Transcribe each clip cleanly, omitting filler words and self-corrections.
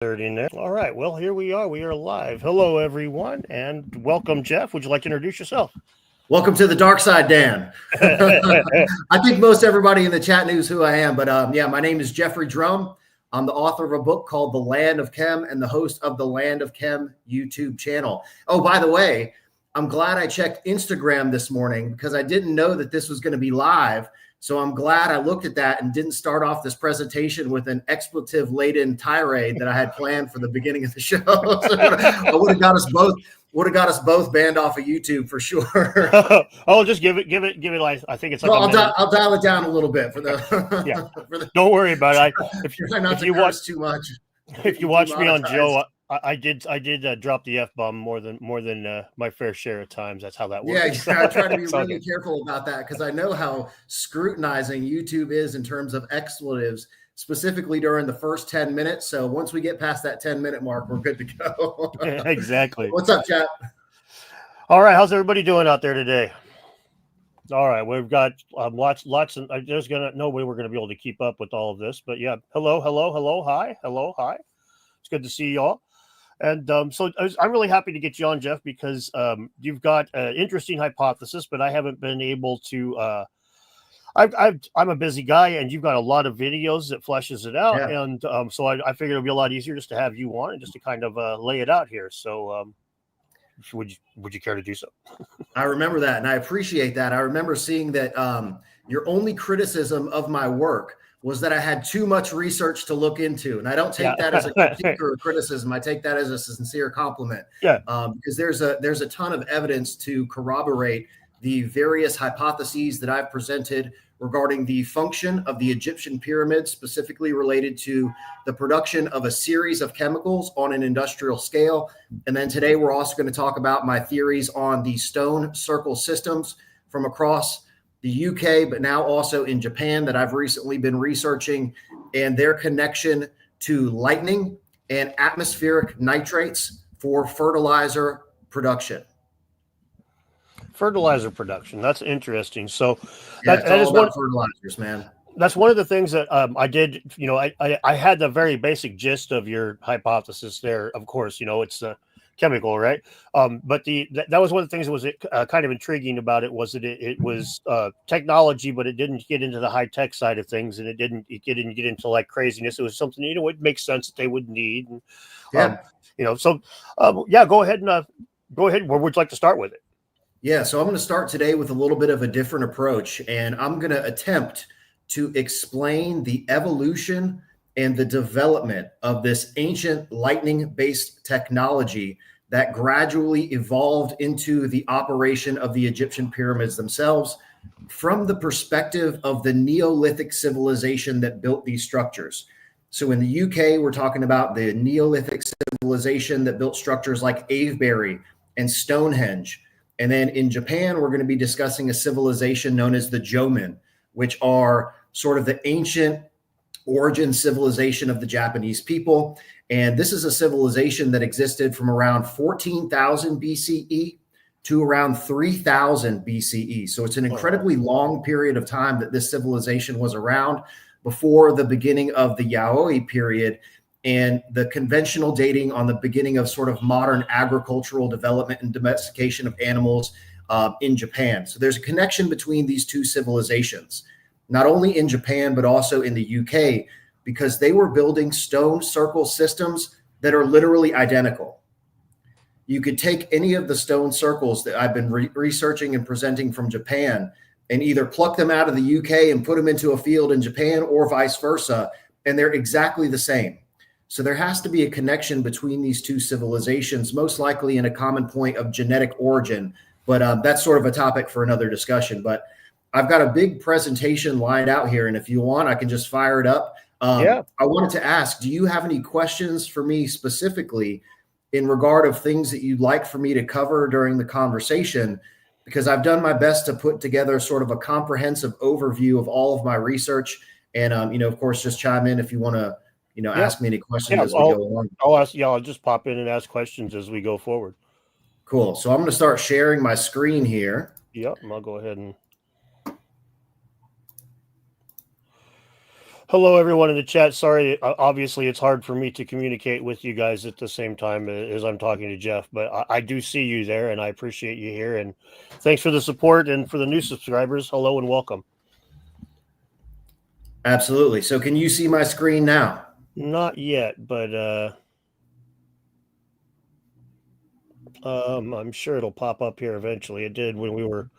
30 there. All right. Well, here we are. We are live. Hello, everyone, and welcome, Jeff. Would you like to introduce yourself? Welcome to the dark side, Dan. I think most everybody in the chat knows who I am, but yeah, my name is Jeffrey Drum. I'm the author of a book called The Land of Chem and the host of the Land of Chem YouTube channel. Oh, by the way, I'm glad I checked Instagram this morning because I didn't know that this was going to be live. So I'm glad I looked at that and didn't start off this presentation with an expletive-laden tirade that I had planned for the beginning of the show. So I would have got us both banned off of YouTube for sure. Oh, just give it. Like I think it's like. Well, I'll dial it down a little bit for the. Yeah. Don't worry about it. If you watch too much. If you watch me on Joe, I did drop the F-bomb more than my fair share of times. That's how that works. Yeah, I try to be really careful about that because I know how scrutinizing YouTube is in terms of expletives, specifically during the first 10 minutes. So once we get past that 10-minute mark, we're good to go. Exactly. What's up, chat? All right, how's everybody doing out there today? All right, we've got lots, and there's no way we're gonna be able to keep up with all of this, but yeah, hello, hi. It's good to see y'all. And so I'm really happy to get you on, Jeff, because you've got an interesting hypothesis, but I haven't been able to. I'm a busy guy, and you've got a lot of videos that fleshes it out, Yeah. and so I figured it'd be a lot easier just to have you on and just to kind of lay it out here. So. Would you care to do so? I remember that, and I appreciate that. I remember seeing that your only criticism of my work was that I had too much research to look into, and I don't take that as a critique or a criticism. I take that as a sincere compliment. Yeah, because there's a ton of evidence to corroborate the various hypotheses that I've presented regarding the function of the Egyptian pyramids, specifically related to the production of a series of chemicals on an industrial scale. And then today we're also going to talk about my theories on the stone circle systems from across the UK, but now also in Japan that I've recently been researching, and their connection to lightning and atmospheric nitrates for fertilizer production. Fertilizer production. That's interesting. So that is about fertilizers, man. That's one of the things that I did. I had the very basic gist of your hypothesis there. Of course, it's the chemical, right? But that was one of the things that was kind of intriguing about it was that it was technology, but it didn't get into the high tech side of things, and it didn't get into like craziness. It was something it makes sense that they would need. And, So go ahead. Where would you like to start with it? Yeah, so I'm going to start today with a little bit of a different approach, and I'm going to attempt to explain the evolution and the development of this ancient lightning-based technology that gradually evolved into the operation of the Egyptian pyramids themselves from the perspective of the Neolithic civilization that built these structures. So in the UK, we're talking about the Neolithic civilization that built structures like Avebury and Stonehenge. And then in Japan, we're going to be discussing a civilization known as the Jomon, which are sort of the ancient origin civilization of the Japanese people. And this is a civilization that existed from around 14,000 BCE to around 3,000 BCE. So it's an incredibly long period of time that this civilization was around before the beginning of the Yayoi period and the conventional dating on the beginning of sort of modern agricultural development and domestication of animals in Japan. So there's a connection between these two civilizations, not only in Japan, but also in the UK, because they were building stone circle systems that are literally identical. You could take any of the stone circles that I've been researching and presenting from Japan and either pluck them out of the UK and put them into a field in Japan or vice versa, and they're exactly the same. So there has to be a connection between these two civilizations, most likely in a common point of genetic origin. But that's sort of a topic for another discussion. But I've got a big presentation lined out here, and if you want, I can just fire it up. I wanted to ask, do you have any questions for me specifically in regard of things that you'd like for me to cover during the conversation? Because I've done my best to put together sort of a comprehensive overview of all of my research. And, of course, just chime in if you want to ask me any questions as we go along. I'll just pop in and ask questions as we go forward. Cool. So I'm going to start sharing my screen here. Yep, and I'll go ahead and Hello, everyone in the chat. Sorry, obviously it's hard for me to communicate with you guys at the same time as I'm talking to Geoff, but I do see you there, and I appreciate you here. And thanks for the support, and for the new subscribers, hello and welcome. Absolutely. So can you see my screen now? Not yet, but I'm sure it'll pop up here eventually. It did when we were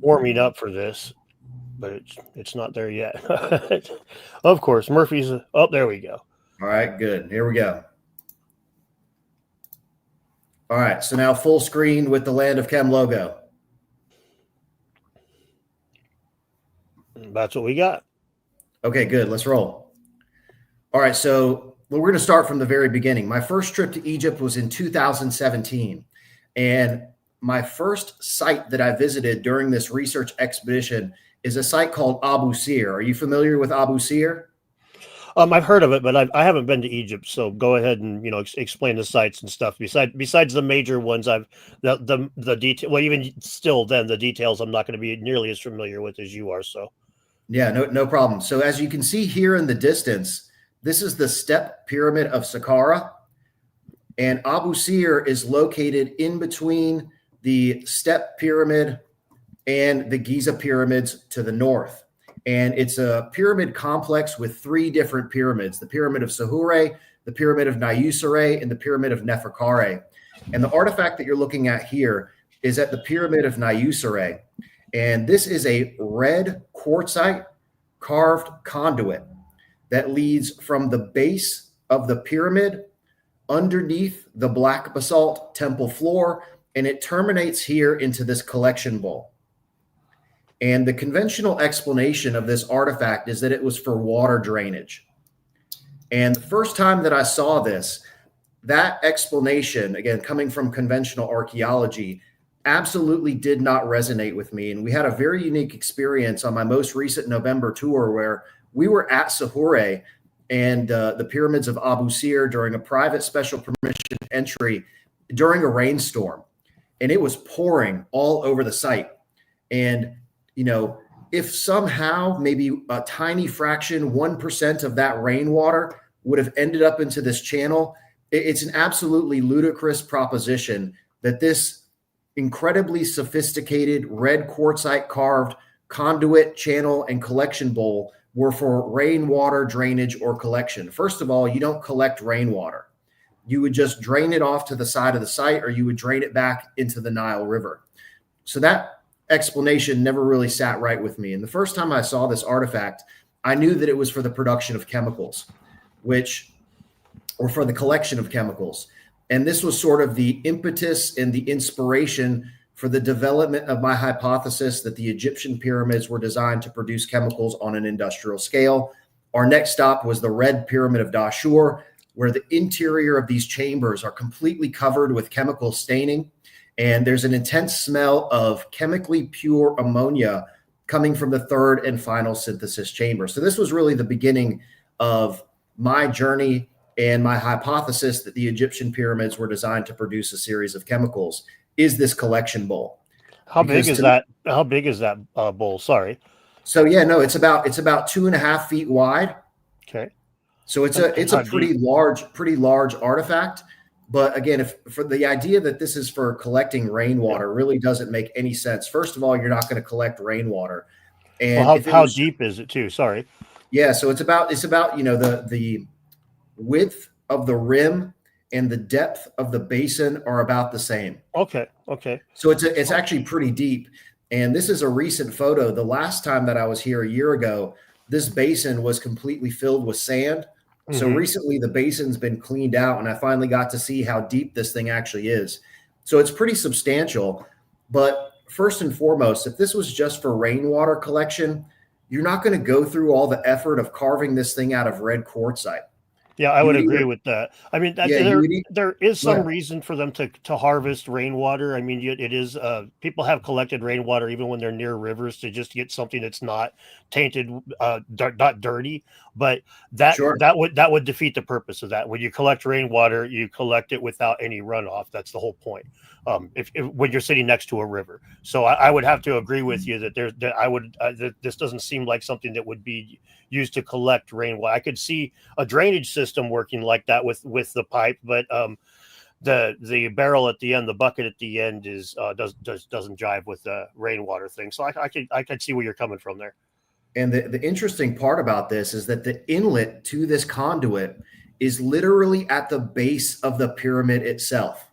warming up for this, but it's not there yet. Of course, Murphy's. Oh, there we go. All right, good. Here we go. All right, so now full screen with the Land of Chem logo. That's what we got. Okay, good. Let's roll. All right, so we're going to start from the very beginning. My first trip to Egypt was in 2017, and my first site that I visited during this research expedition is a site called Abu Sir. Are you familiar with Abu Sir? I've heard of it, but I haven't been to Egypt. So go ahead and explain the sites and stuff. Besides the major ones, I've the detail. Well, even still, then the details I'm not going to be nearly as familiar with as you are. So yeah, no problem. So as you can see here in the distance, this is the Step Pyramid of Saqqara, and Abu Sir is located in between the Step Pyramid and the Giza pyramids to the north. And it's a pyramid complex with three different pyramids: the Pyramid of Sahure, the Pyramid of Niuserre, and the Pyramid of Neferkare. And the artifact that you're looking at here is at the Pyramid of Niuserre. And this is a red quartzite carved conduit that leads from the base of the pyramid underneath the black basalt temple floor, and it terminates here into this collection bowl. And the conventional explanation of this artifact is that it was for water drainage. And the first time that I saw this, that explanation, again, coming from conventional archaeology, absolutely did not resonate with me. And we had a very unique experience on my most recent November tour where we were at Sahure and the pyramids of Abu Sir during a private special permission entry during a rainstorm. And it was pouring all over the site. And if somehow maybe a tiny fraction, 1% of that rainwater would have ended up into this channel, it's an absolutely ludicrous proposition that this incredibly sophisticated red quartzite carved conduit, channel, and collection bowl were for rainwater drainage or collection. First of all, you don't collect rainwater. You would just drain it off to the side of the site, or you would drain it back into the Nile River. So that explanation never really sat right with me. And the first time I saw this artifact, I knew that it was for the production of chemicals, or for the collection of chemicals. And this was sort of the impetus and the inspiration for the development of my hypothesis that the Egyptian pyramids were designed to produce chemicals on an industrial scale. Our next stop was the Red Pyramid of Dashur, where the interior of these chambers are completely covered with chemical staining. And there's an intense smell of chemically pure ammonia coming from the third and final synthesis chamber. So this was really the beginning of my journey and my hypothesis that the Egyptian pyramids were designed to produce a series of chemicals is this collection bowl. How big is that bowl? Sorry. So yeah, no, it's about 2.5 feet wide. Okay. So it's a pretty large artifact. But again, for the idea that this is for collecting rainwater really doesn't make any sense. First of all, you're not going to collect rainwater. And how deep is it too? Sorry. Yeah, so it's about the width of the rim and the depth of the basin are about the same. Okay. So it's actually pretty deep. And this is a recent photo. The last time that I was here a year ago, this basin was completely filled with sand. So recently the basin's been cleaned out, and I finally got to see how deep this thing actually is. So it's pretty substantial. But first and foremost, if this was just for rainwater collection, you're not going to go through all the effort of carving this thing out of red quartzite. Yeah, I would agree with that. I mean, there is some reason for them to harvest rainwater. I mean, it is people have collected rainwater even when they're near rivers to just get something that's not tainted, not dirty. but that Sure. that would defeat the purpose of that. When you collect rainwater, you collect it without any runoff. That's the whole point. If when you're sitting next to a river, so I would have to agree with you that that this doesn't seem like something that would be used to collect rainwater. I could see a drainage system working like that with the pipe, but the barrel at the end, the bucket at the end is doesn't jive with the rainwater thing. So I could see where you're coming from there. And the interesting part about this is that the inlet to this conduit is literally at the base of the pyramid itself,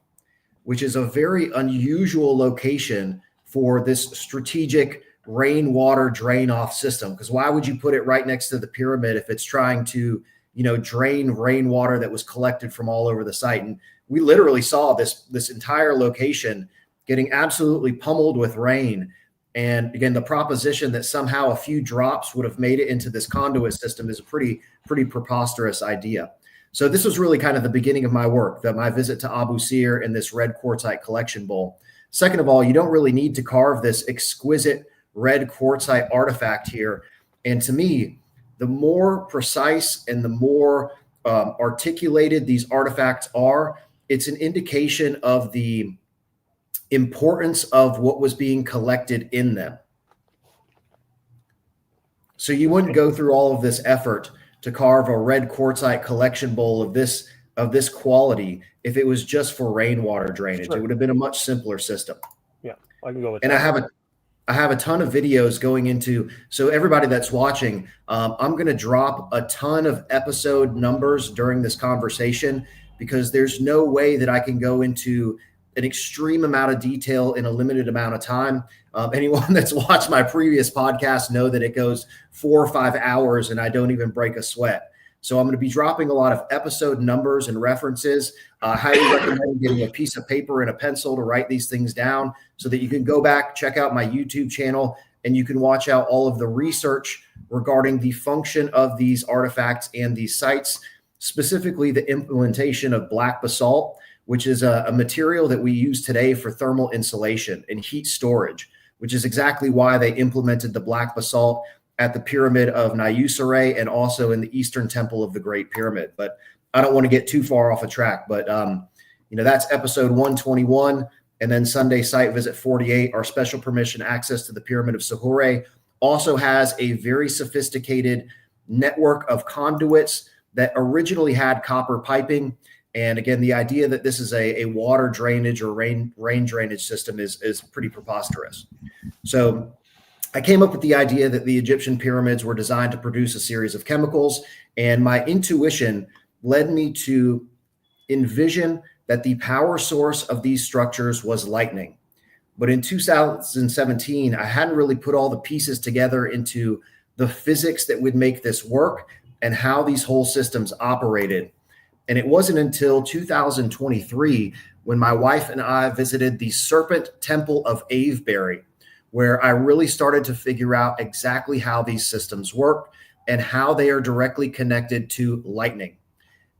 which is a very unusual location for this strategic rainwater drain off system. Because why would you put it right next to the pyramid if it's trying to, drain rainwater that was collected from all over the site? And we literally saw this entire location getting absolutely pummeled with rain. And again, the proposition that somehow a few drops would have made it into this conduit system is a pretty preposterous idea. So this was really kind of the beginning of my work, my visit to Abu Sir in this red quartzite collection bowl. Second of all, you don't really need to carve this exquisite red quartzite artifact here. And to me, the more precise and the more articulated these artifacts are, it's an indication of the importance of what was being collected in them. So you wouldn't go through all of this effort to carve a red quartzite collection bowl of this quality if it was just for rainwater drainage. Sure. It would have been a much simpler system. Yeah, I can go with that. And I have a ton of videos going into, so everybody that's watching, I'm going to drop a ton of episode numbers during this conversation, because there's no way that I can go into an extreme amount of detail in a limited amount of time. Anyone that's watched my previous podcast know that it goes 4 or 5 hours and I don't even break a sweat. So I'm going to be dropping a lot of episode numbers and references. I highly recommend getting a piece of paper and a pencil to write these things down so that you can go back, check out my YouTube channel, and you can watch out all of the research regarding the function of these artifacts and these sites, specifically the implementation of black basalt, which is a material that we use today for thermal insulation and heat storage, which is exactly why they implemented the black basalt at the Pyramid of Niuserre and also in the Eastern Temple of the Great Pyramid. But I don't want to get too far off a track, but that's episode 121. And then Sunday site visit 48, our special permission access to the Pyramid of Sahura, also has a very sophisticated network of conduits that originally had copper piping. And again, the idea that this is a water drainage or rain drainage system is pretty preposterous. So I came up with the idea that the Egyptian pyramids were designed to produce a series of chemicals, and my intuition led me to envision that the power source of these structures was lightning. But in 2017, I hadn't really put all the pieces together into the physics that would make this work and how these whole systems operated. And it wasn't until 2023 when my wife and I visited the Serpent Temple of Avebury, where I really started to figure out exactly how these systems work and how they are directly connected to lightning.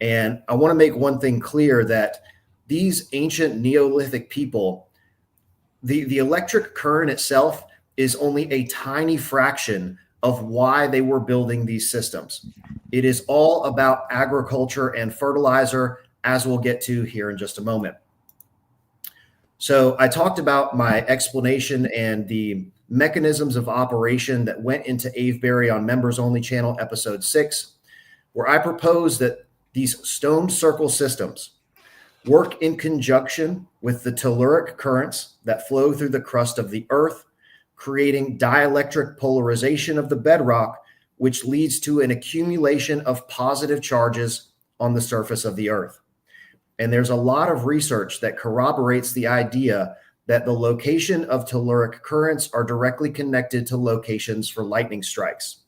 And I want to make one thing clear, that these ancient Neolithic people, the electric current itself is only a tiny fraction of why they were building these systems. It is all about agriculture and fertilizer, as we'll get to here in just a moment. So I talked about my explanation and the mechanisms of operation that went into Avebury on Members Only Channel, episode 6, where I proposed that these stone circle systems work in conjunction with the telluric currents that flow through the crust of the earth, creating dielectric polarization of the bedrock, which leads to an accumulation of positive charges on the surface of the earth. And there's a lot of research that corroborates the idea that the location of telluric currents are directly connected to locations for lightning strikes.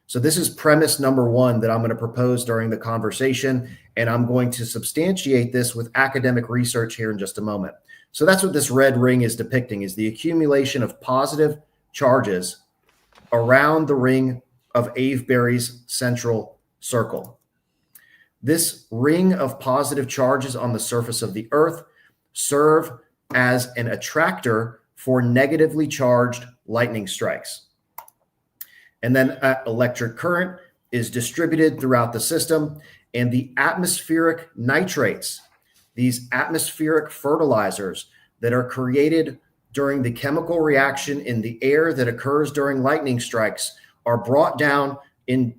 So this is premise number one that I'm going to propose during the conversation, and I'm going to substantiate this with academic research here in just a moment. So that's what this red ring is depicting, is the accumulation of positive charges around the ring of Avebury's central circle. This ring of positive charges on the surface of the earth serve as an attractor for negatively charged lightning strikes. And then electric current is distributed throughout the system, and the atmospheric nitrates, these atmospheric fertilizers that are created during the chemical reaction in the air that occurs during lightning strikes, are brought down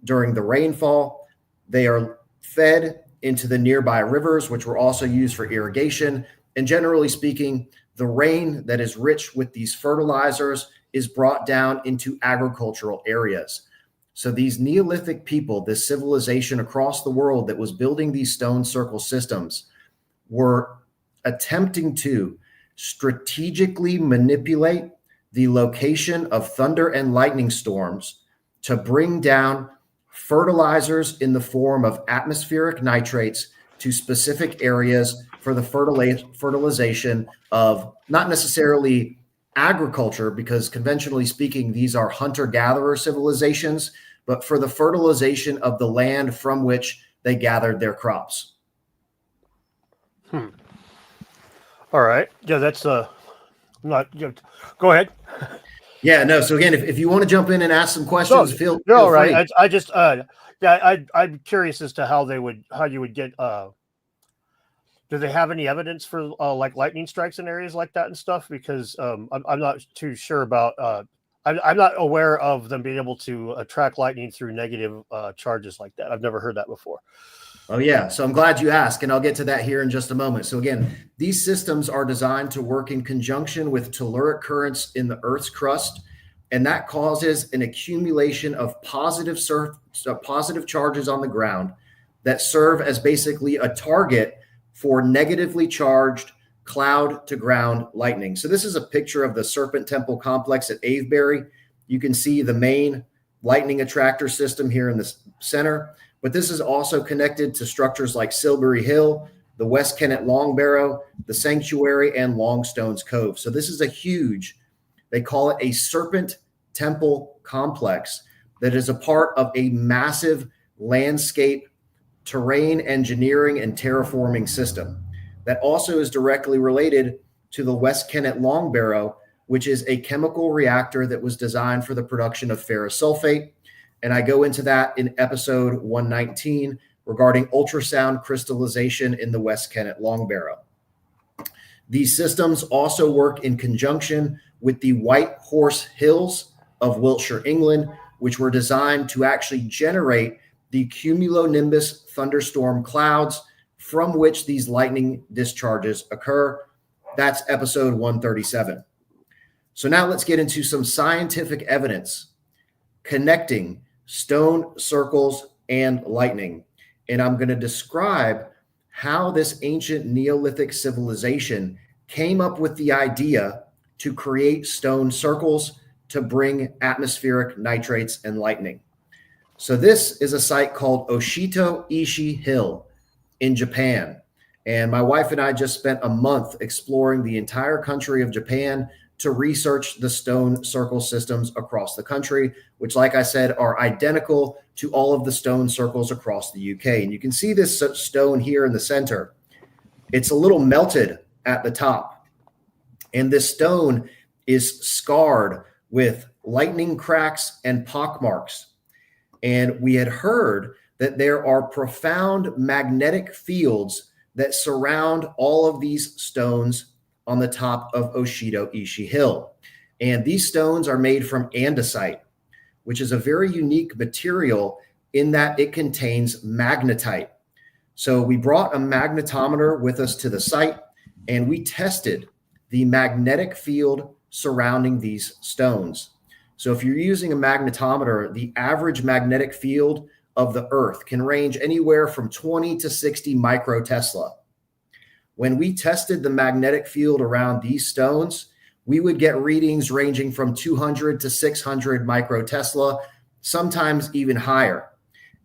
during the rainfall. They are fed into the nearby rivers, which were also used for irrigation. And generally speaking, the rain that is rich with these fertilizers is brought down into agricultural areas. So these Neolithic people, this civilization across the world that was building these stone circle systems, were attempting to strategically manipulate the location of thunder and lightning storms to bring down fertilizers in the form of atmospheric nitrates to specific areas for the fertilization of not necessarily agriculture, because conventionally speaking, these are hunter-gatherer civilizations, but for the fertilization of the land from which they gathered their crops. All right. Yeah, that's not. Go ahead. Yeah, no. So again, if you want to jump in and ask some questions, feel no, free. right. I just I'm curious as to how you would get. Do they have any evidence for like lightning strikes in areas like that and stuff? Because I'm not too sure about. I'm not aware of them being able to attract lightning through negative charges like that. I've never heard that before. Oh, yeah. So I'm glad you asked, and I'll get to that here in just a moment. So again, these systems are designed to work in conjunction with telluric currents in the Earth's crust, and that causes an accumulation of positive charges on the ground that serve as basically a target for negatively charged cloud-to-ground lightning. So this is a picture of the Serpent Temple complex at Avebury. You can see the main lightning attractor system here in the center. But this is also connected to structures like Silbury Hill, the West Kennet Long Barrow, the Sanctuary, and Longstones Cove. So this is a huge, they call it a Serpent Temple complex that is a part of a massive landscape terrain engineering and terraforming system that also is directly related to the West Kennet Long Barrow, which is a chemical reactor that was designed for the production of ferrous sulfate. And I go into that in episode 119 regarding ultrasound crystallization in the West Kennet Long Barrow. These systems also work in conjunction with the White Horse Hills of Wiltshire, England, which were designed to actually generate the cumulonimbus thunderstorm clouds from which these lightning discharges occur. That's episode 137. So now let's get into some scientific evidence connecting stone circles and lightning. And I'm going to describe how this ancient Neolithic civilization came up with the idea to create stone circles to bring atmospheric nitrates and lightning. So this is a site called Oshito-ishi Hill in Japan. And my wife and I just spent a month exploring the entire country of Japan to research the stone circle systems across the country, which, like I said, are identical to all of the stone circles across the UK. And you can see this stone here in the center. It's a little melted at the top. And this stone is scarred with lightning cracks and pockmarks. And we had heard that there are profound magnetic fields that surround all of these stones on the top of Oshito-ishi Hill. And these stones are made from andesite, which is a very unique material in that it contains magnetite. So we brought a magnetometer with us to the site, and we tested the magnetic field surrounding these stones. So if you're using a magnetometer, the average magnetic field of the Earth can range anywhere from 20 to 60 microtesla. When we tested the magnetic field around these stones, we would get readings ranging from 200 to 600 microtesla, sometimes even higher.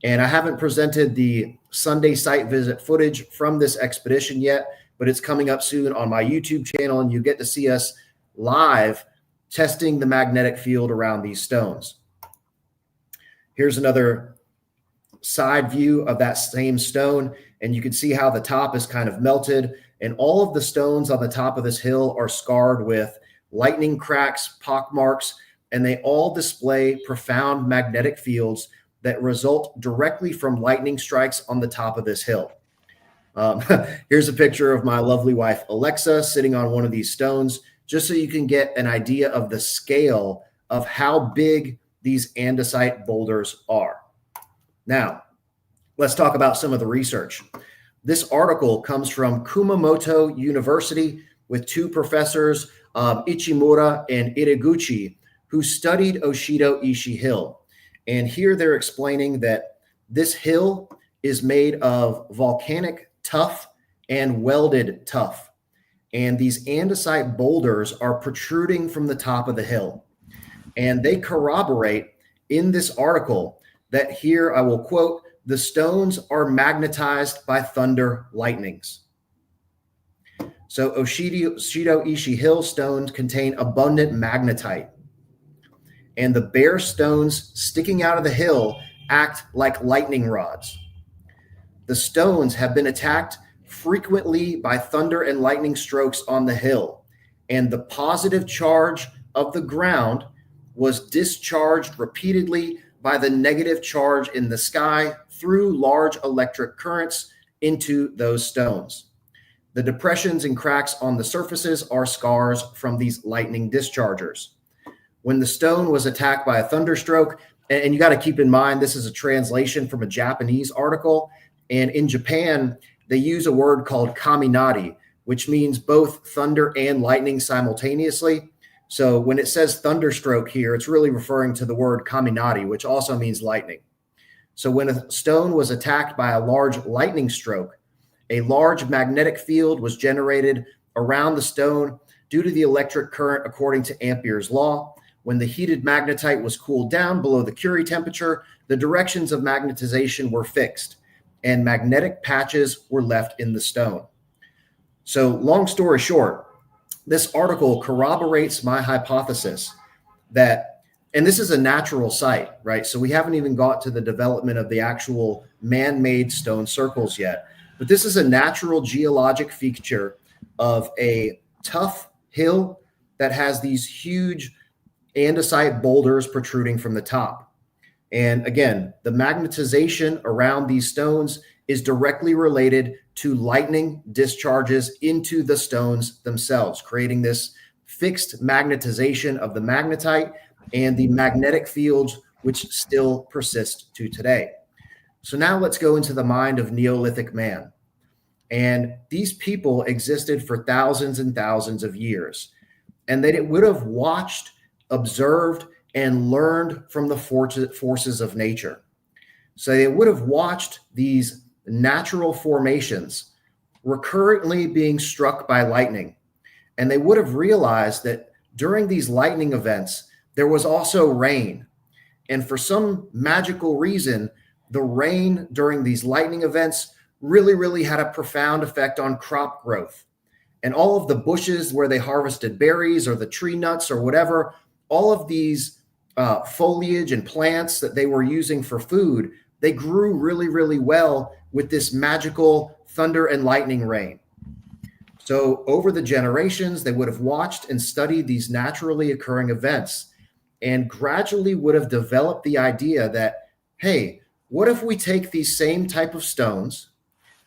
And I haven't presented the Sunday site visit footage from this expedition yet, but it's coming up soon on my YouTube channel, and you get to see us live testing the magnetic field around these stones. Here's another side view of that same stone, and you can see how the top is kind of melted, and all of the stones on the top of this hill are scarred with lightning cracks, pockmarks, and they all display profound magnetic fields that result directly from lightning strikes on the top of this hill. Here's a picture of my lovely wife, Alexa, sitting on one of these stones, just so you can get an idea of the scale of how big these andesite boulders are. Now, let's talk about some of the research. This article comes from Kumamoto University with two professors, Ichimura and Iraguchi, who studied Oshido Ishi Hill. And here they're explaining that this hill is made of volcanic tuff and welded tuff. And these andesite boulders are protruding from the top of the hill. And they corroborate in this article that here I will quote, "The stones are magnetized by thunder lightnings." So Oshido Ishi Hill stones contain abundant magnetite. And the bare stones sticking out of the hill act like lightning rods. The stones have been attacked frequently by thunder and lightning strokes on the hill, and the positive charge of the ground was discharged repeatedly by the negative charge in the sky through large electric currents into those stones. The depressions and cracks on the surfaces are scars from these lightning dischargers. When the stone was attacked by a thunderstroke, and you got to keep in mind, this is a translation from a Japanese article, and in Japan, they use a word called kaminari, which means both thunder and lightning simultaneously. So when it says thunderstroke here, it's really referring to the word kaminari, which also means lightning. So when a stone was attacked by a large lightning stroke, a large magnetic field was generated around the stone due to the electric current according to Ampere's law. When the heated magnetite was cooled down below the Curie temperature, the directions of magnetization were fixed, and magnetic patches were left in the stone. So long story short, this article corroborates my hypothesis that, and this is a natural site, right? So we haven't even got to the development of the actual man-made stone circles yet, but this is a natural geologic feature of a tough hill that has these huge andesite boulders protruding from the top. And again, the magnetization around these stones is directly related to lightning discharges into the stones themselves, creating this fixed magnetization of the magnetite and the magnetic fields, which still persist to today. So now let's go into the mind of Neolithic man. And these people existed for thousands and thousands of years, and they would have watched, observed, and learned from the forces of nature. So they would have watched these natural formations recurrently being struck by lightning. And they would have realized that during these lightning events, there was also rain. And for some magical reason, the rain during these lightning events really had a profound effect on crop growth. And all of the bushes where they harvested berries or the tree nuts or whatever, all of these foliage and plants that they were using for food, they grew really well with this magical thunder and lightning rain. So over the generations, they would have watched and studied these naturally occurring events and gradually would have developed the idea that, hey, what if we take these same type of stones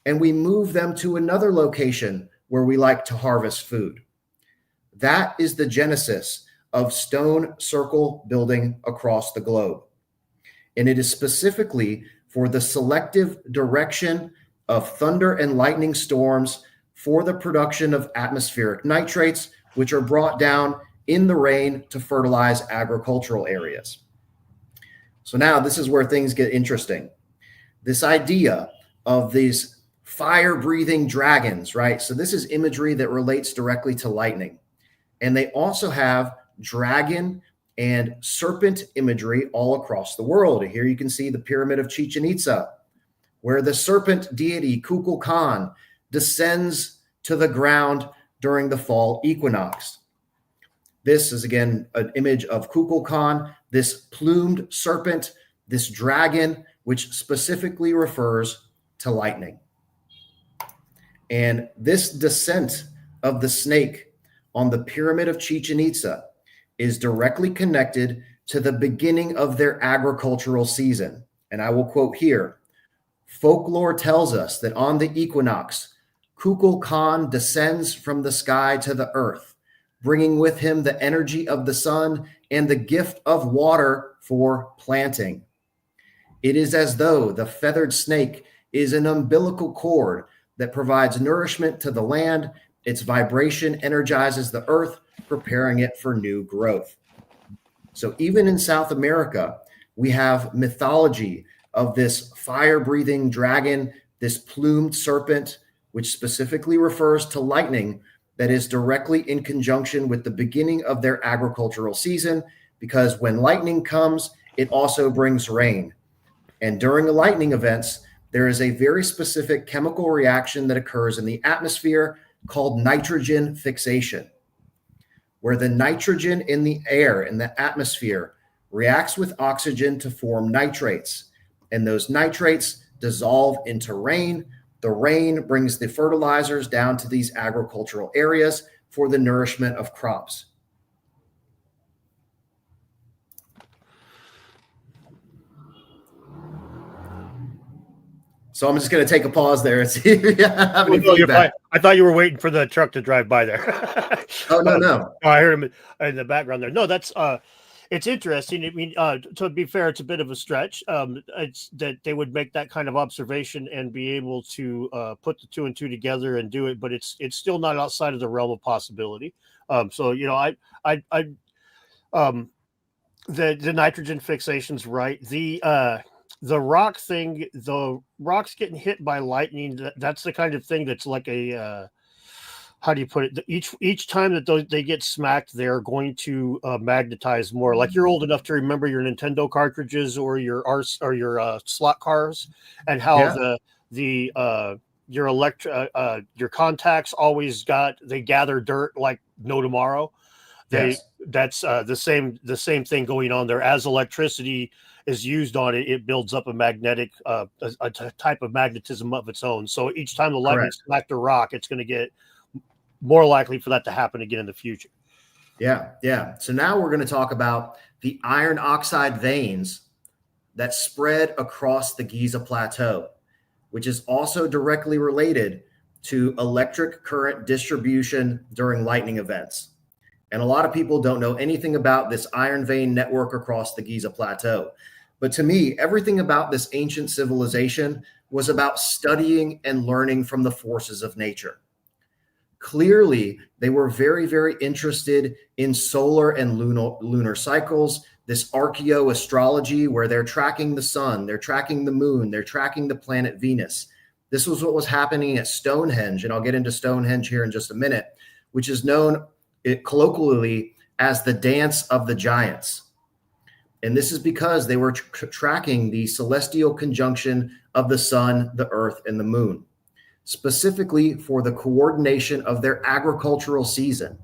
and we move them to another location where we like to harvest food? That is the genesis of stone circle building across the globe. And it is specifically for the selective direction of thunder and lightning storms for the production of atmospheric nitrates, which are brought down in the rain to fertilize agricultural areas. So now this is where things get interesting. This idea of these fire-breathing dragons, right? So this is imagery that relates directly to lightning. And they also have dragon and serpent imagery all across the world. Here you can see the pyramid of Chichen Itza, where the serpent deity Kukulkan descends to the ground during the fall equinox. This is again an image of Kukulkan, this plumed serpent, this dragon, which specifically refers to lightning. And this descent of the snake on the pyramid of Chichen Itza is directly connected to the beginning of their agricultural season. And I will quote here, folklore tells us that on the equinox, Kukulkan descends from the sky to the earth, bringing with him the energy of the sun and the gift of water for planting. It is as though the feathered snake is an umbilical cord that provides nourishment to the land. Its vibration energizes the earth, preparing it for new growth. So even in South America, we have mythology of this fire-breathing dragon, this plumed serpent, which specifically refers to lightning, that is directly in conjunction with the beginning of their agricultural season, because when lightning comes, it also brings rain. And during the lightning events, there is a very specific chemical reaction that occurs in the atmosphere called nitrogen fixation, where the nitrogen in the air, in the atmosphere, reacts with oxygen to form nitrates. And those nitrates dissolve into rain. The rain brings the fertilizers down to these agricultural areas for the nourishment of crops. So I'm just going to take a pause there and see if you have any feedback. I thought you were waiting for the truck to drive by there. Oh, no. Oh, I heard him in the background there. No, that's it's interesting. I mean, to be fair, it's a bit of a stretch. It's that they would make that kind of observation and be able to put the two and two together and do it, but it's still not outside of the realm of possibility. So you know, the nitrogen fixation's right. The rock thing, the rocks getting hit by lightning, that's the kind of thing that's like a how do you put it? Each time that they get smacked, they're going to magnetize more. Like you're old enough to remember your Nintendo cartridges or your slot cars, and how your contacts always they gather dirt like no tomorrow. That's the same thing going on there. As electricity is used on it, it builds up a magnetic a type of magnetism of its own. So each time the lightning smacked a rock, it's going to get more likely for that to happen again in the future. Yeah. So now we're going to talk about the iron oxide veins that spread across the Giza Plateau, which is also directly related to electric current distribution during lightning events. And a lot of people don't know anything about this iron vein network across the Giza Plateau. But to me, everything about this ancient civilization was about studying and learning from the forces of nature. Clearly, they were very, very interested in solar and lunar cycles, this archaeoastrology where they're tracking the sun, they're tracking the moon, they're tracking the planet Venus. This was what was happening at Stonehenge, and I'll get into Stonehenge here in just a minute, which is known colloquially as the dance of the giants. And this is because they were tracking the celestial conjunction of the sun, the earth, and the moon, specifically for the coordination of their agricultural season.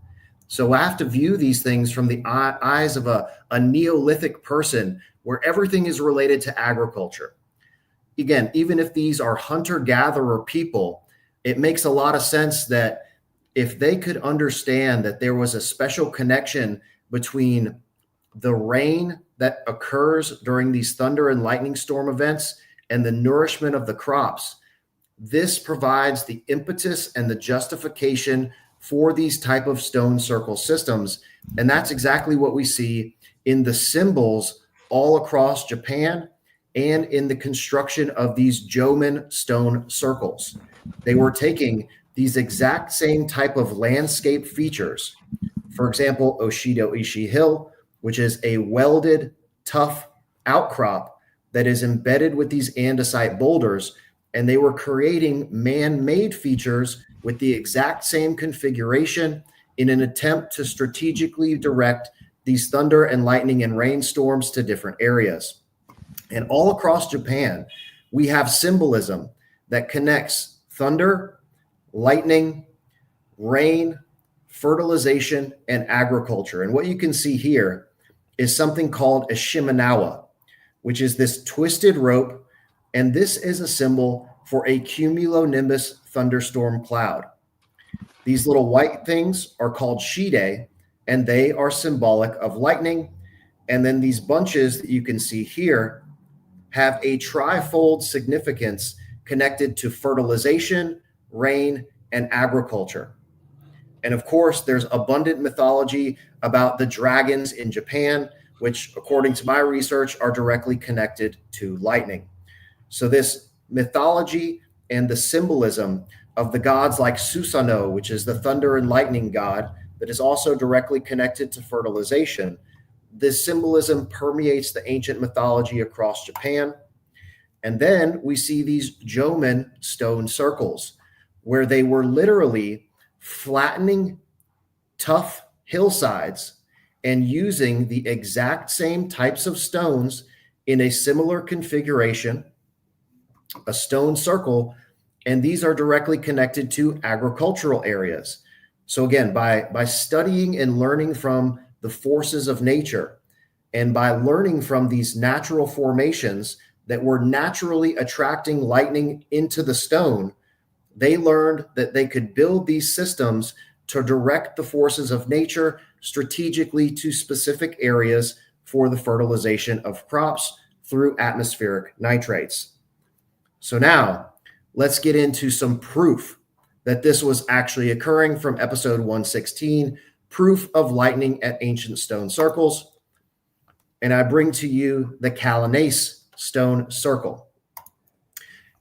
So I have to view these things from the eyes of a Neolithic person where everything is related to agriculture. Again, even if these are hunter-gatherer people, it makes a lot of sense that if they could understand that there was a special connection between the rain that occurs during these thunder and lightning storm events and the nourishment of the crops, this provides the impetus and the justification for these type of stone circle systems. And that's exactly what we see in the symbols all across Japan and in the construction of these Jomon stone circles. They were taking these exact same type of landscape features. For example, Oshido Ishi Hill, which is a welded, tough outcrop that is embedded with these andesite boulders, and they were creating man-made features with the exact same configuration in an attempt to strategically direct these thunder and lightning and rainstorms to different areas. And all across Japan, we have symbolism that connects thunder, lightning, rain, fertilization, and agriculture. And what you can see here is something called a shimenawa, which is this twisted rope. And this is a symbol for a cumulonimbus thunderstorm cloud. These little white things are called shide, and they are symbolic of lightning. And then these bunches that you can see here have a trifold significance connected to fertilization, rain, and agriculture. And of course, there's abundant mythology about the dragons in Japan, which, according to my research, are directly connected to lightning. So this mythology and the symbolism of the gods like Susanoo, which is the thunder and lightning god, that is also directly connected to fertilization. This symbolism permeates the ancient mythology across Japan. And then we see these Jomen stone circles, where they were literally flattening tough hillsides and using the exact same types of stones in a similar configuration, a stone circle, and these are directly connected to agricultural areas. So again, by studying and learning from the forces of nature, and by learning from these natural formations that were naturally attracting lightning into the stone, they learned that they could build these systems to direct the forces of nature strategically to specific areas for the fertilization of crops through atmospheric nitrates. So now let's get into some proof that this was actually occurring from episode 116, proof of lightning at ancient stone circles. And I bring to you the Kalanace stone circle.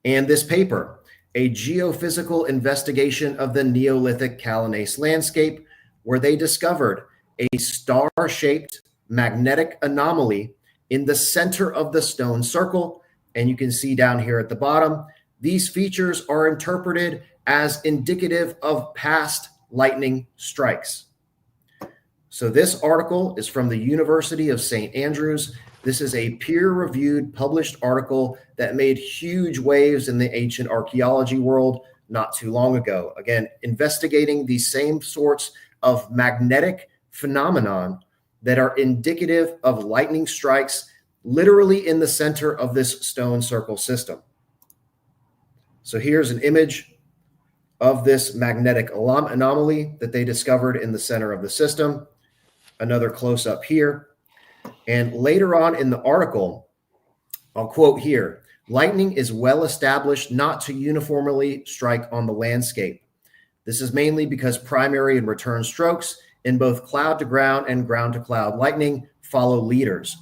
And this paper, a geophysical investigation of the Neolithic Kalanace landscape, where they discovered a star-shaped magnetic anomaly in the center of the stone circle. And you can see down here at the bottom, these features are interpreted as indicative of past lightning strikes. So this article is from the University of St. Andrews. This is a peer-reviewed, published article that made huge waves in the ancient archaeology world not too long ago. Again, investigating these same sorts of magnetic phenomenon that are indicative of lightning strikes literally in the center of this stone circle system. So here's an image of this magnetic anomaly that they discovered in the center of the system. Another close-up here. And later on in the article, I'll quote here, lightning is well established not to uniformly strike on the landscape. This is mainly because primary and return strokes in both cloud-to-ground and ground-to-cloud lightning follow leaders.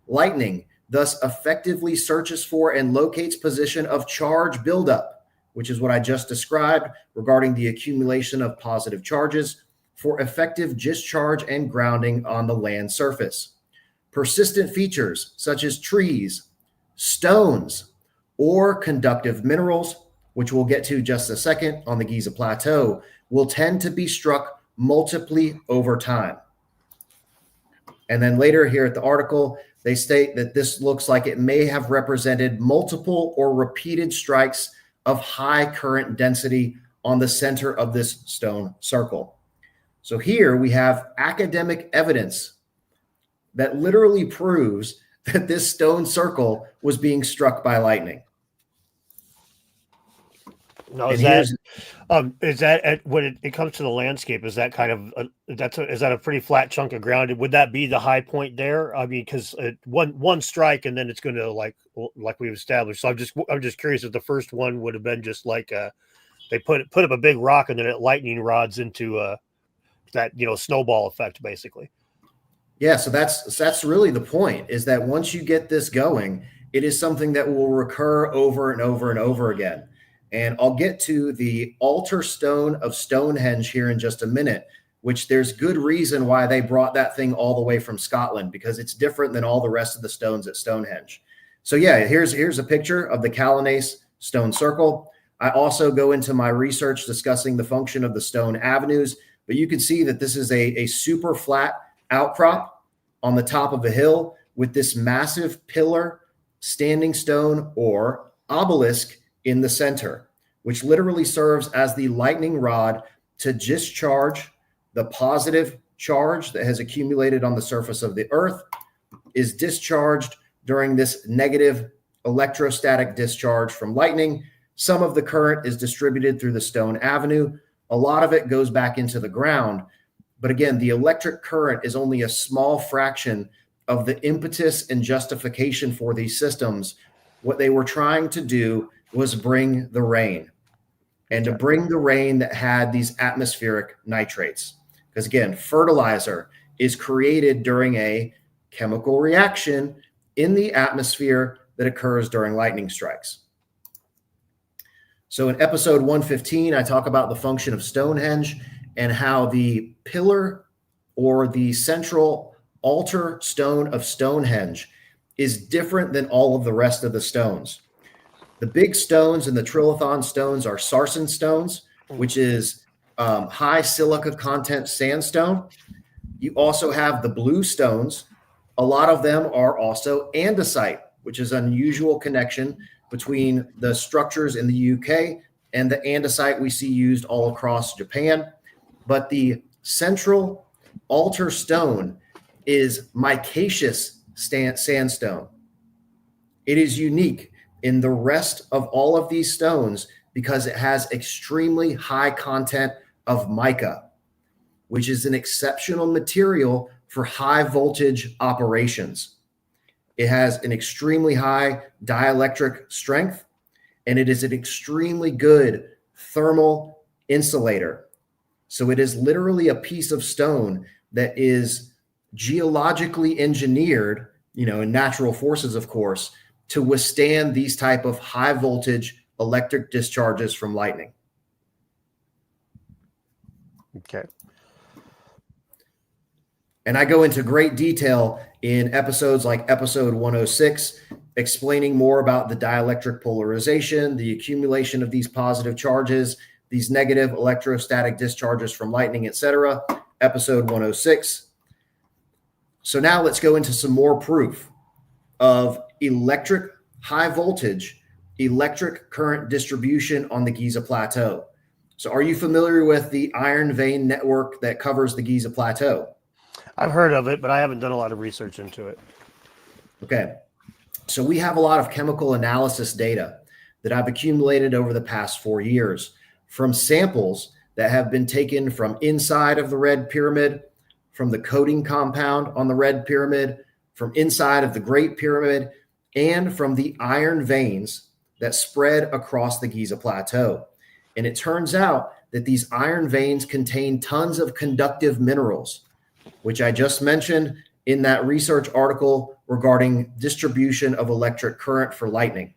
Lightning thus effectively searches for and locates position of charge buildup, which is what I just described regarding the accumulation of positive charges, for effective discharge and grounding on the land surface. Persistent features such as trees, stones, or conductive minerals, which we'll get to just a second on the Giza Plateau, will tend to be struck multiply over time. And then later here at the article, they state that this looks like it may have represented multiple or repeated strikes of high current density on the center of this stone circle. So here we have academic evidence that literally proves that this stone circle was being struck by lightning. Now, is that when it comes to the landscape, is that kind of is that a pretty flat chunk of ground? Would that be the high point there? I mean, because one strike and then it's going to like we've established. So I'm just curious if the first one would have been just like they put up a big rock and then it lightning rods into that snowball effect basically. Yeah, so that's really the point, is that once you get this going, it is something that will recur over and over and over again. And I'll get to the altar stone of Stonehenge here in just a minute, which there's good reason why they brought that thing all the way from Scotland, because it's different than all the rest of the stones at Stonehenge. So yeah, here's a picture of the Kalanace stone circle. I also go into my research discussing the function of the stone avenues, but you can see that this is a super flat outcrop on the top of a hill with this massive pillar, standing stone, or obelisk in the center, which literally serves as the lightning rod to discharge the positive charge that has accumulated on the surface of the earth, is discharged during this negative electrostatic discharge from lightning. Some of the current is distributed through the stone avenue. A lot of it goes back into the ground. But again, the electric current is only a small fraction of the impetus and justification for these systems what they were trying to do was bring the rain, and to bring the rain that had these atmospheric nitrates. Because again, fertilizer is created during a chemical reaction in the atmosphere that occurs during lightning strikes. So in episode 115, I talk about the function of Stonehenge and how the pillar or the central altar stone of Stonehenge is different than all of the rest of the stones. The big stones and the trilithon stones are sarsen stones, which is high silica content sandstone. You also have the blue stones. A lot of them are also andesite, which is an unusual connection between the structures in the UK and the andesite we see used all across Japan. But the central altar stone is micaceous sandstone. It is unique in the rest of all of these stones because it has extremely high content of mica, which is an exceptional material for high voltage operations. It has an extremely high dielectric strength, and it is an extremely good thermal insulator. So it is literally a piece of stone that is geologically engineered, and natural forces, of course, to withstand these type of high voltage electric discharges from lightning. Okay. And I go into great detail in episodes like episode 106, explaining more about the dielectric polarization, the accumulation of these positive charges, these negative electrostatic discharges from lightning, etc. Episode 106. So now let's go into some more proof of electric high voltage electric current distribution on the Giza Plateau. So are you familiar with the iron vein network that covers the Giza Plateau? I've heard of it, but I haven't done a lot of research into it. Okay. So we have a lot of chemical analysis data that I've accumulated over the past 4 years from samples that have been taken from inside of the Red Pyramid, from the coating compound on the Red Pyramid, from inside of the Great Pyramid, and from the iron veins that spread across the Giza Plateau. And it turns out that these iron veins contain tons of conductive minerals, which I just mentioned in that research article regarding distribution of electric current for lightning.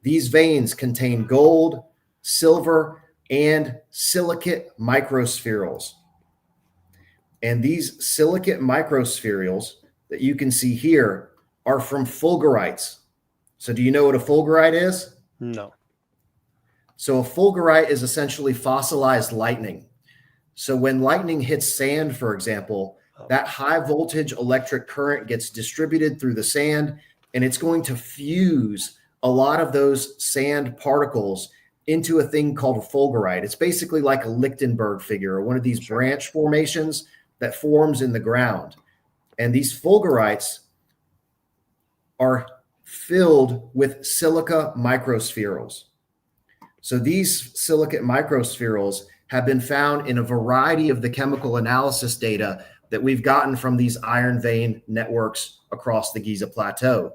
These veins contain gold, silver, and silicate microspherules. And these silicate microspherules that you can see here are from fulgurites. So do you know what a fulgurite is? No. So a fulgurite is essentially fossilized lightning. So when lightning hits sand, for example, that high voltage electric current gets distributed through the sand, and it's going to fuse a lot of those sand particles into a thing called a fulgurite. It's basically like a Lichtenberg figure or one of these branch formations that forms in the ground. And these fulgurites are filled with silica microspherules. So these silicate microspherules have been found in a variety of the chemical analysis data that we've gotten from these iron vein networks across the Giza Plateau,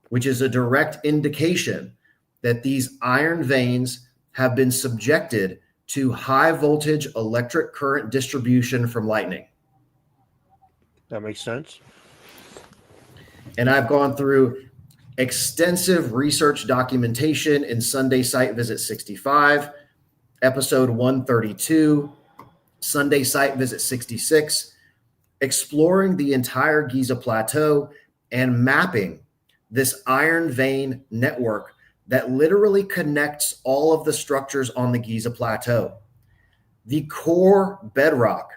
which is a direct indication that these iron veins have been subjected to high voltage electric current distribution from lightning. That makes sense. And I've gone through extensive research documentation in Sunday Site Visit 65, episode 132, Sunday Site Visit 66, exploring the entire Giza Plateau and mapping this iron vein network that literally connects all of the structures on the Giza Plateau. The core bedrock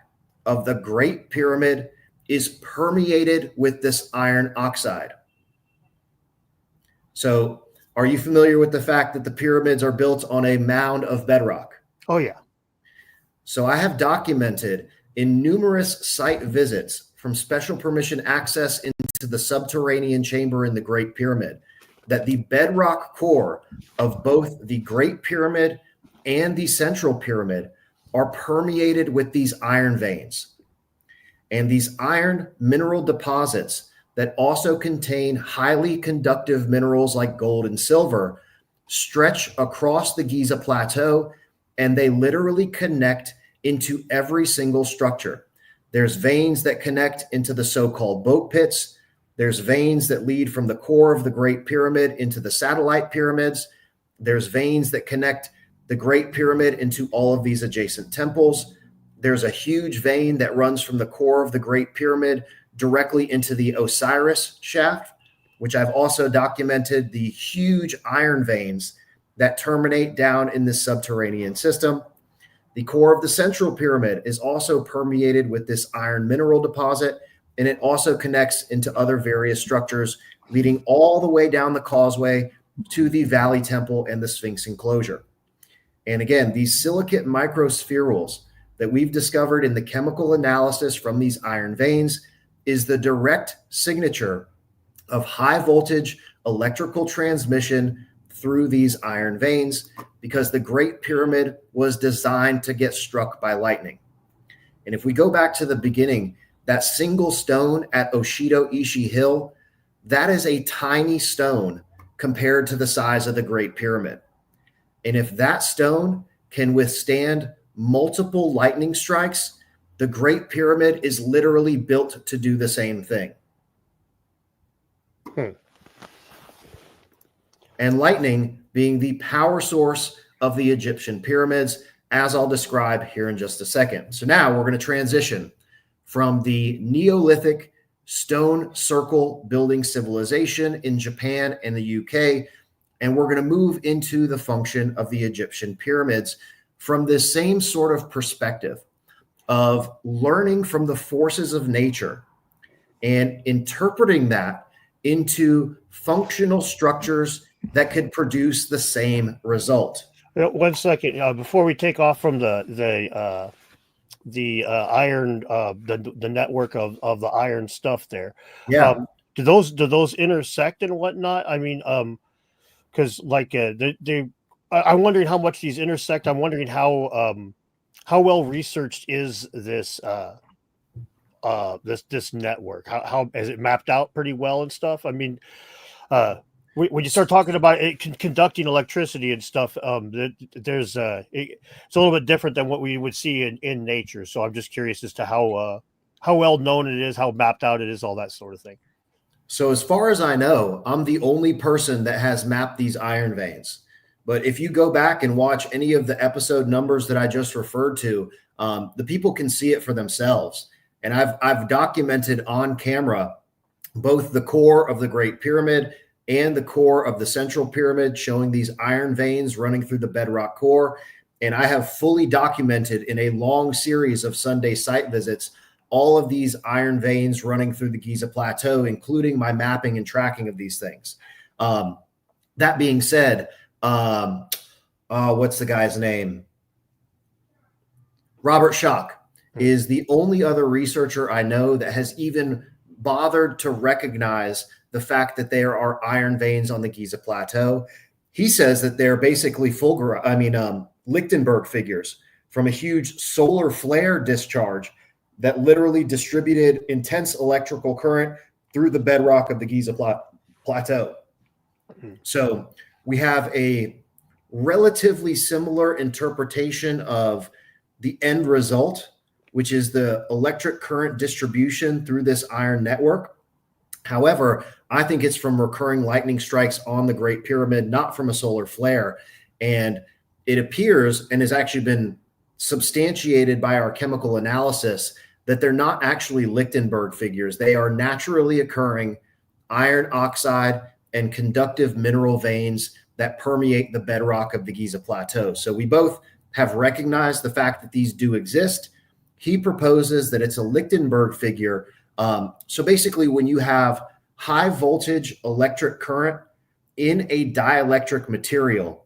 of the Great Pyramid is permeated with this iron oxide. So are you familiar with the fact that the pyramids are built on a mound of bedrock? Oh, yeah. So I have documented in numerous site visits from special permission access into the subterranean chamber in the Great Pyramid that the bedrock core of both the Great Pyramid and the Central Pyramid are permeated with these iron veins. And these iron mineral deposits that also contain highly conductive minerals like gold and silver stretch across the Giza Plateau, and they literally connect into every single structure. There's veins that connect into the so-called boat pits. There's veins that lead from the core of the Great Pyramid into the satellite pyramids. There's veins that connect the Great Pyramid into all of these adjacent temples. There's a huge vein that runs from the core of the Great Pyramid directly into the Osiris shaft, which I've also documented the huge iron veins that terminate down in this subterranean system. The core of the Central Pyramid is also permeated with this iron mineral deposit, and it also connects into other various structures, leading all the way down the causeway to the Valley Temple and the Sphinx enclosure. And again, these silicate microspherules that we've discovered in the chemical analysis from these iron veins is the direct signature of high voltage electrical transmission through these iron veins, because the Great Pyramid was designed to get struck by lightning. And if we go back to the beginning, that single stone at Oshido Ishi Hill, that is a tiny stone compared to the size of the Great Pyramid. And if that stone can withstand multiple lightning strikes, the Great Pyramid is literally built to do the same thing. And lightning being the power source of the Egyptian pyramids, as I'll describe here in just a second. So now we're going to transition from the Neolithic stone circle building civilization in Japan and the UK, and we're going to move into the function of the Egyptian pyramids from this same sort of perspective of learning from the forces of nature and interpreting that into functional structures that could produce the same result. 1 second, before we take off from the iron, the network of the iron stuff there. Yeah. Do those intersect and whatnot? I mean, because like I'm wondering how much these intersect. I'm wondering how well researched is this this network? How is it mapped out pretty well and stuff? I mean, when you start talking about it conducting electricity and stuff, it's a little bit different than what we would see in nature. So I'm just curious as to how well known it is, how mapped out it is, all that sort of thing. So as far as I know, I'm the only person that has mapped these iron veins. But if you go back and watch any of the episode numbers that I just referred to, the people can see it for themselves. And I've documented on camera both the core of the Great Pyramid and the core of the Central Pyramid, showing these iron veins running through the bedrock core. And I have fully documented in a long series of Sunday site visits all of these iron veins running through the Giza Plateau, including my mapping and tracking of these things. That being said, what's the guy's name? Robert Schoch is the only other researcher I know that has even bothered to recognize the fact that there are iron veins on the Giza Plateau. He says that they're basically Lichtenberg figures from a huge solar flare discharge that literally distributed intense electrical current through the bedrock of the Giza Plateau. So we have a relatively similar interpretation of the end result, which is the electric current distribution through this iron network. However, I think it's from recurring lightning strikes on the Great Pyramid, not from a solar flare. And it appears, and has actually been substantiated by our chemical analysis, that they're not actually Lichtenberg figures. They are naturally occurring iron oxide and conductive mineral veins that permeate the bedrock of the Giza Plateau. So we both have recognized the fact that these do exist. He proposes that it's a Lichtenberg figure. So basically, when you have high voltage electric current in a dielectric material,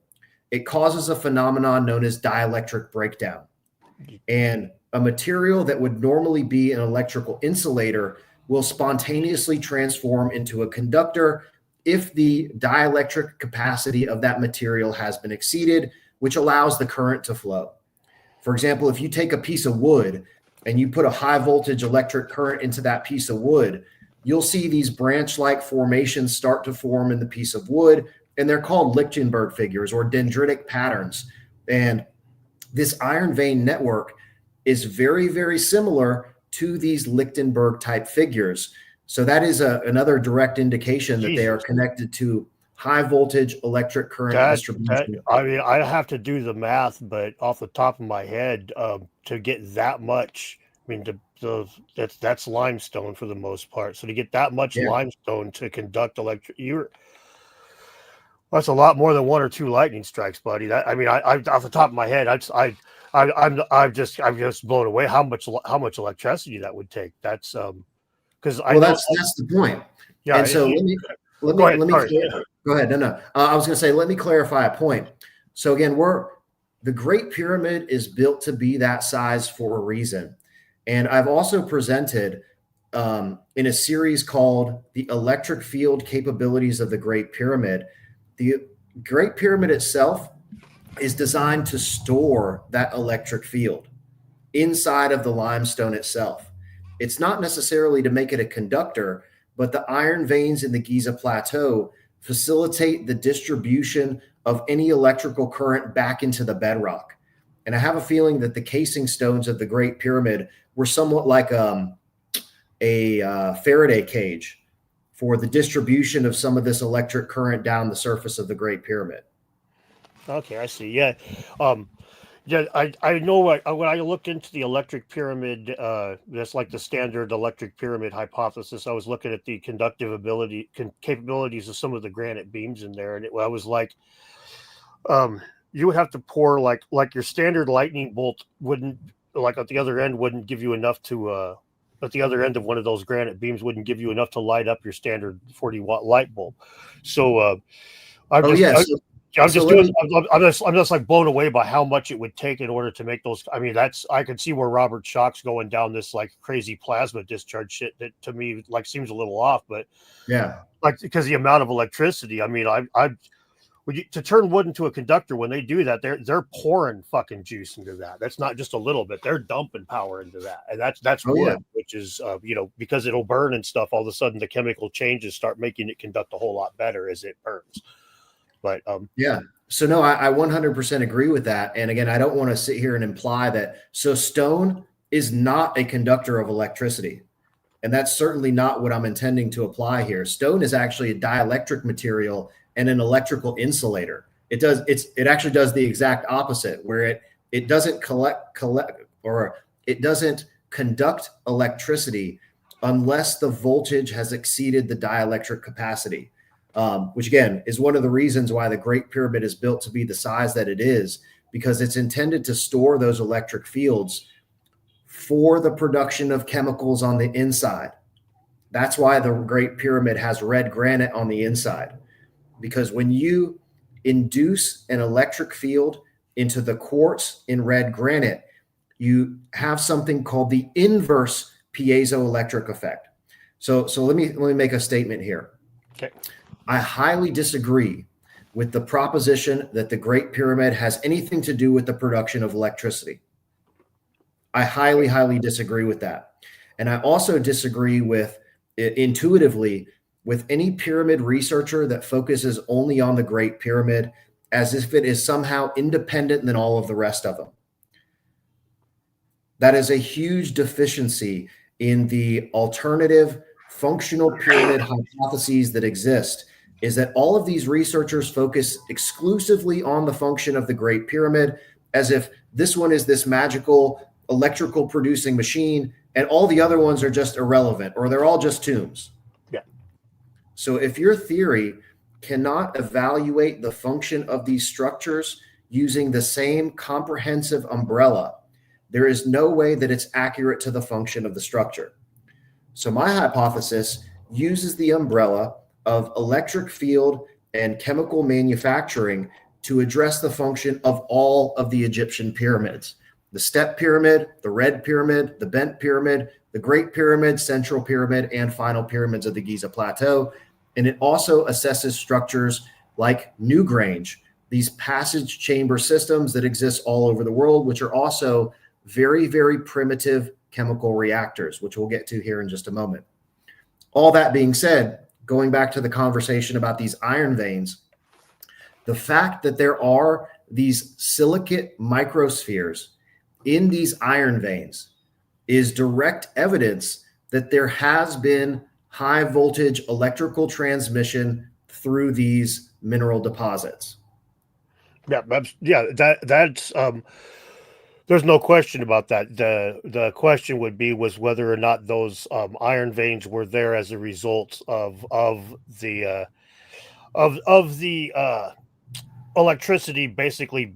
it causes a phenomenon known as dielectric breakdown. And a material that would normally be an electrical insulator will spontaneously transform into a conductor if the dielectric capacity of that material has been exceeded, which allows the current to flow. For example, if you take a piece of wood and you put a high voltage electric current into that piece of wood, you'll see these branch-like formations start to form in the piece of wood, and they're called Lichtenberg figures or dendritic patterns. And this iron vein network is very, very similar to these Lichtenberg type figures. So that is another direct indication that they are connected to high voltage electric current distribution. I mean, I have to do the math, but off the top of my head, to get that much, I mean, that's limestone for the most part. So to get that much limestone to conduct that's a lot more than one or two lightning strikes, buddy. I mean, I off the top of my head, I'm just blown away how much electricity that would take. That's because that's the point. Yeah. And so let me go ahead. No. I was going to say, let me clarify a point. So again, the Great Pyramid is built to be that size for a reason. And I've also presented in a series called The Electric Field Capabilities of the Great Pyramid. The Great Pyramid itself is designed to store that electric field inside of the limestone itself. It's not necessarily to make it a conductor, but the iron veins in the Giza Plateau facilitate the distribution of any electrical current back into the bedrock. And I have a feeling that the casing stones of the Great Pyramid were somewhat like a Faraday cage for the distribution of some of this electric current down the surface of the Great Pyramid. Okay, I see. Yeah. I know when I looked into the electric pyramid, that's like the standard electric pyramid hypothesis. I was looking at the conductive capabilities of some of the granite beams in there, and I was like, you would have to pour like your standard lightning bolt wouldn't, like at the other end, wouldn't give you enough to at the other end of one of those granite beams wouldn't give you enough to light up your standard 40-watt light bulb. So I'm just like blown away by how much it would take in order to make those. I mean, I could see where Robert Schoch's going down this like crazy plasma discharge shit that to me like seems a little off, but yeah, like because the amount of electricity. I mean, to turn wood into a conductor, when they do that, they're pouring fucking juice into that. That's not just a little bit; they're dumping power into that, and that's wood, which is because it'll burn and stuff. All of a sudden, the chemical changes start making it conduct a whole lot better as it burns. But so no, I 100% agree with that. And again, I don't want to sit here and imply that. So stone is not a conductor of electricity, and that's certainly not what I'm intending to apply here. Stone is actually a dielectric material and an electrical insulator. It actually does the exact opposite, where it doesn't it doesn't conduct electricity unless the voltage has exceeded the dielectric capacity. Which again is one of the reasons why the Great Pyramid is built to be the size that it is, because it's intended to store those electric fields for the production of chemicals on the inside. That's why the Great Pyramid has red granite on the inside, because when you induce an electric field into the quartz in red granite, you have something called the inverse piezoelectric effect. So let me make a statement here. Okay. I highly disagree with the proposition that the Great Pyramid has anything to do with the production of electricity. I highly, highly disagree with that. And I also disagree with intuitively with any pyramid researcher that focuses only on the Great Pyramid as if it is somehow independent than all of the rest of them. That is a huge deficiency in the alternative functional pyramid hypotheses that exist, is that all of these researchers focus exclusively on the function of the Great Pyramid as if this one is this magical electrical producing machine and all the other ones are just irrelevant, or they're all just tombs. Yeah. So if your theory cannot evaluate the function of these structures using the same comprehensive umbrella, there is no way that it's accurate to the function of the structure. So my hypothesis uses the umbrella of electric field and chemical manufacturing to address the function of all of the Egyptian pyramids: the step pyramid, the red pyramid, the bent pyramid, the Great Pyramid, central pyramid, and final pyramids of the Giza Plateau. And it also assesses structures like Newgrange, these passage chamber systems that exist all over the world, which are also very, very primitive chemical reactors, which we'll get to here in just a moment. All that being said, going back to the conversation about these iron veins, the fact that there are these silicate microspheres in these iron veins is direct evidence that there has been high voltage electrical transmission through these mineral deposits. Yeah, that's there's no question about that. The question would be was whether or not those iron veins were there as a result of the electricity basically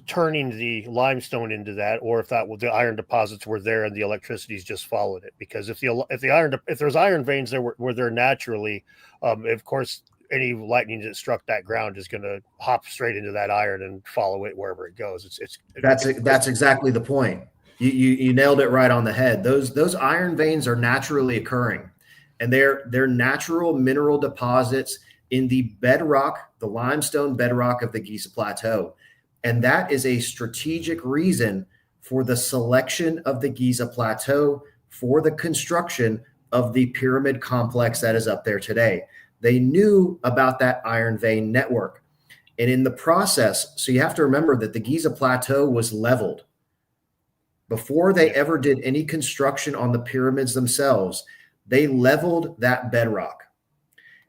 turning the limestone into that, or if the iron deposits were there and the electricity's just followed it. Because if there's iron veins there were there naturally, of course any lightning that struck that ground is going to hop straight into that iron and follow it wherever it goes. That's exactly the point. You nailed it right on the head. Those iron veins are naturally occurring, and they're natural mineral deposits in the bedrock, the limestone bedrock of the Giza Plateau. And that is a strategic reason for the selection of the Giza Plateau for the construction of the pyramid complex that is up there today. They knew about that iron vein network. And in the process, so you have to remember that the Giza Plateau was leveled. Before they ever did any construction on the pyramids themselves, they leveled that bedrock.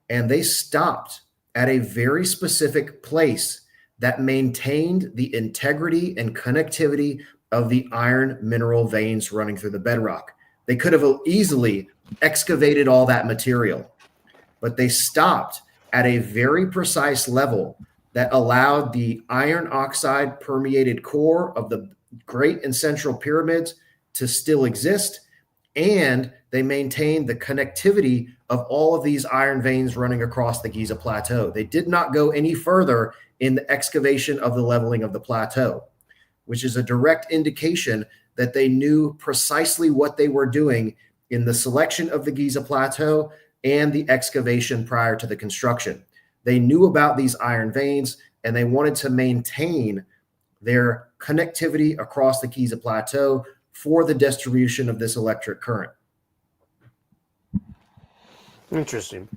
And they stopped at a very specific place that maintained the integrity and connectivity of the iron mineral veins running through the bedrock. They could have easily excavated all that material, but they stopped at a very precise level that allowed the iron oxide permeated core of the Great and Central Pyramids to still exist, and they maintained the connectivity of all of these iron veins running across the Giza Plateau. They did not go any further in the excavation of the leveling of the plateau, which is a direct indication that they knew precisely what they were doing in the selection of the Giza Plateau and the excavation prior to the construction. They knew about these iron veins, and they wanted to maintain their connectivity across the Giza Plateau for the distribution of this electric current. Interesting.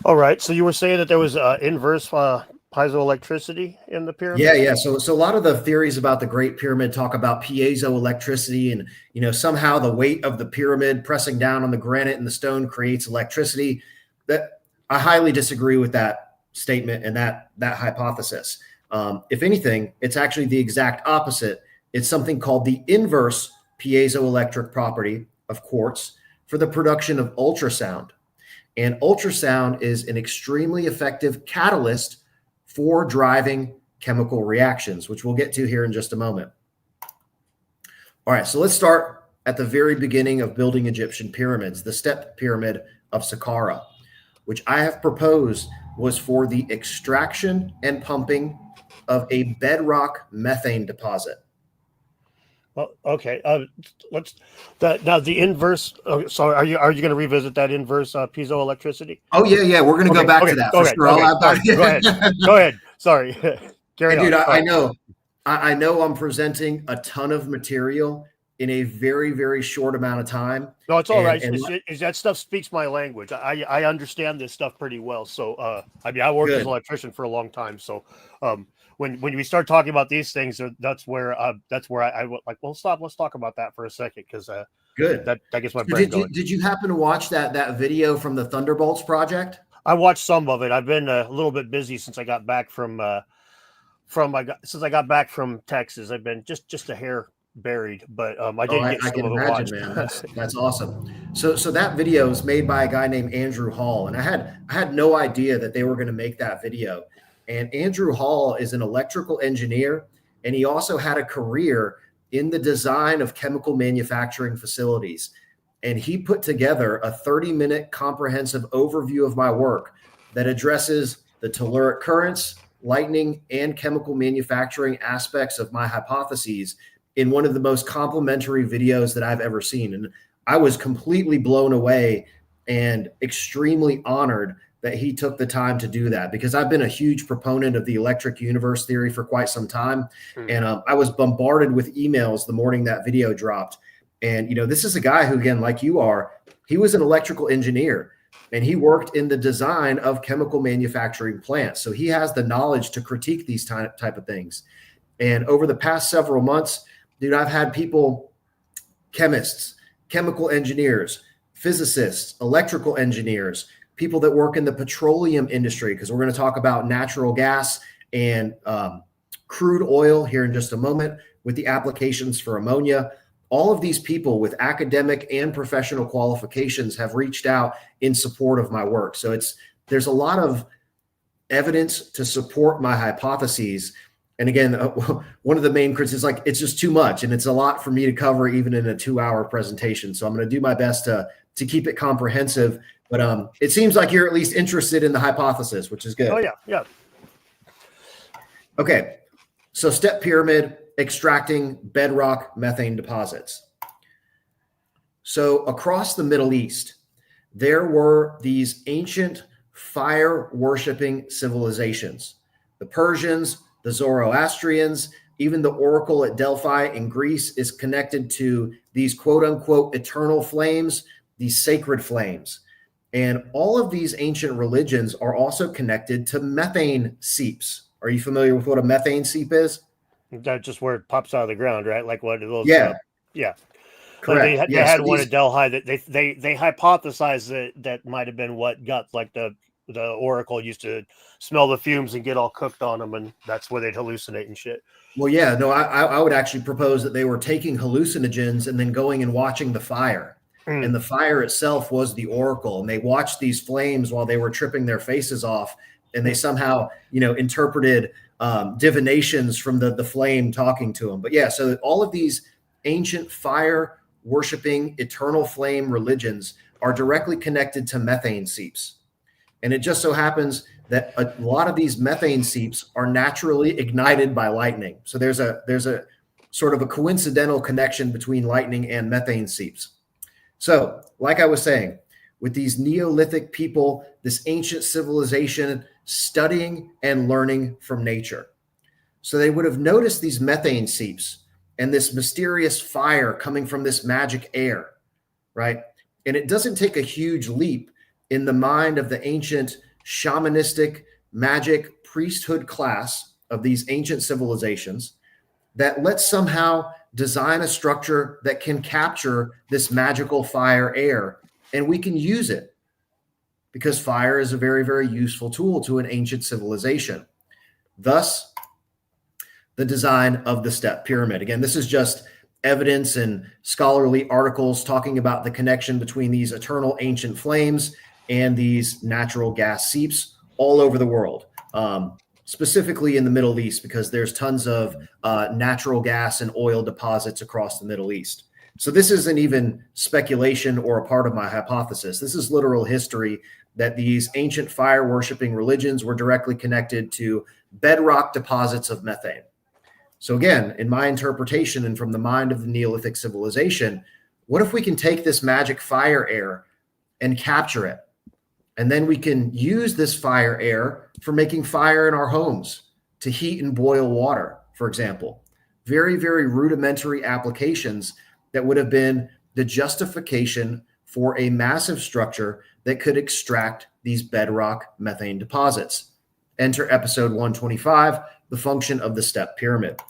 All right. So you were saying that there was inverse piezoelectricity in the pyramid? Yeah. So a lot of the theories about the Great Pyramid talk about piezoelectricity, and somehow the weight of the pyramid pressing down on the granite and the stone creates electricity. That I highly disagree with that statement and that hypothesis. If anything, it's actually the exact opposite. It's something called the inverse piezoelectric property of quartz for the production of ultrasound. And ultrasound is an extremely effective catalyst for driving chemical reactions, which we'll get to here in just a moment. All right, so let's start at the very beginning of building Egyptian pyramids, the step pyramid of Saqqara, which I have proposed was for the extraction and pumping of a bedrock methane deposit. Well, okay. Now the inverse. Oh, sorry, are you going to revisit that inverse piezoelectricity? Oh yeah. We're going to go back to that. Go ahead. Go ahead. Sorry. Carry on. Dude, I know I'm presenting a ton of material in a very, very short amount of time. No, it's all right. That stuff speaks my language. I understand this stuff pretty well. So, I worked as an electrician for a long time. So, when we start talking about these things, that's where I like. Well, stop. Let's talk about that for a second, because good. That gets my brain going. Did you happen to watch that video from the Thunderbolts project? I watched some of it. I've been a little bit busy since I got back from Texas. I've been just a hair buried, but I did get some of it watched. Man. That's awesome. So that video is made by a guy named Andrew Hall, and I had no idea that they were going to make that video. And Andrew Hall is an electrical engineer, and he also had a career in the design of chemical manufacturing facilities. And he put together a 30-minute comprehensive overview of my work that addresses the telluric currents, lightning, and chemical manufacturing aspects of my hypotheses in one of the most complimentary videos that I've ever seen. And I was completely blown away and extremely honored that he took the time to do that, because I've been a huge proponent of the electric universe theory for quite some time. And I was bombarded with emails the morning that video dropped. And, this is a guy who, again, like you are, he was an electrical engineer and he worked in the design of chemical manufacturing plants. So he has the knowledge to critique these type of things. And over the past several months, dude, I've had people, chemists, chemical engineers, physicists, electrical engineers, people that work in the petroleum industry, because we're going to talk about natural gas and crude oil here in just a moment with the applications for ammonia. All of these people with academic and professional qualifications have reached out in support of my work. So there's a lot of evidence to support my hypotheses. And again, one of the main criticisms is like, it's just too much. And it's a lot for me to cover even in a 2-hour presentation. So I'm going to do my best to keep it comprehensive, but it seems like you're at least interested in the hypothesis, which is good. Oh yeah. Yeah. Okay. So step pyramid, extracting bedrock methane deposits. So across the Middle East, there were these ancient fire worshiping civilizations, the Persians, the Zoroastrians, even the oracle at Delphi in Greece is connected to these quote unquote eternal flames, these sacred flames. And all of these ancient religions are also connected to methane seeps. Are you familiar with what a methane seep is? That's just where it pops out of the ground, right? Like what those. Yeah. Yeah. Correct. They had one at Delhi that they hypothesized that might have been what got like the oracle used to smell the fumes and get all cooked on them, and that's where they'd hallucinate and shit. Well, yeah, no, I would actually propose that they were taking hallucinogens and then going and watching the fire. And the fire itself was the oracle. And they watched these flames while they were tripping their faces off. And they somehow, interpreted divinations from the flame talking to them. But yeah, so all of these ancient fire worshiping eternal flame religions are directly connected to methane seeps. And it just so happens that a lot of these methane seeps are naturally ignited by lightning. So there's a sort of a coincidental connection between lightning and methane seeps. So like I was saying, with these Neolithic people, this ancient civilization studying and learning from nature. So they would have noticed these methane seeps and this mysterious fire coming from this magic air, right? And it doesn't take a huge leap in the mind of the ancient shamanistic magic priesthood class of these ancient civilizations that let's somehow design a structure that can capture this magical fire air, and we can use it because fire is a very, very useful tool to an ancient civilization. Thus, the design of the step pyramid. Again, this is just evidence and scholarly articles talking about the connection between these eternal ancient flames and these natural gas seeps all over the world, specifically in the Middle East, because there's tons of natural gas and oil deposits across the Middle East. So this isn't even speculation or a part of my hypothesis. This is literal history that these ancient fire worshiping religions were directly connected to bedrock deposits of methane. So again, in my interpretation and from the mind of the Neolithic civilization, what if we can take this magic fire air and capture it? And then we can use this fire air for making fire in our homes, to heat and boil water, for example. Very, very rudimentary applications that would have been the justification for a massive structure that could extract these bedrock methane deposits. Enter episode 125, the function of the step pyramid.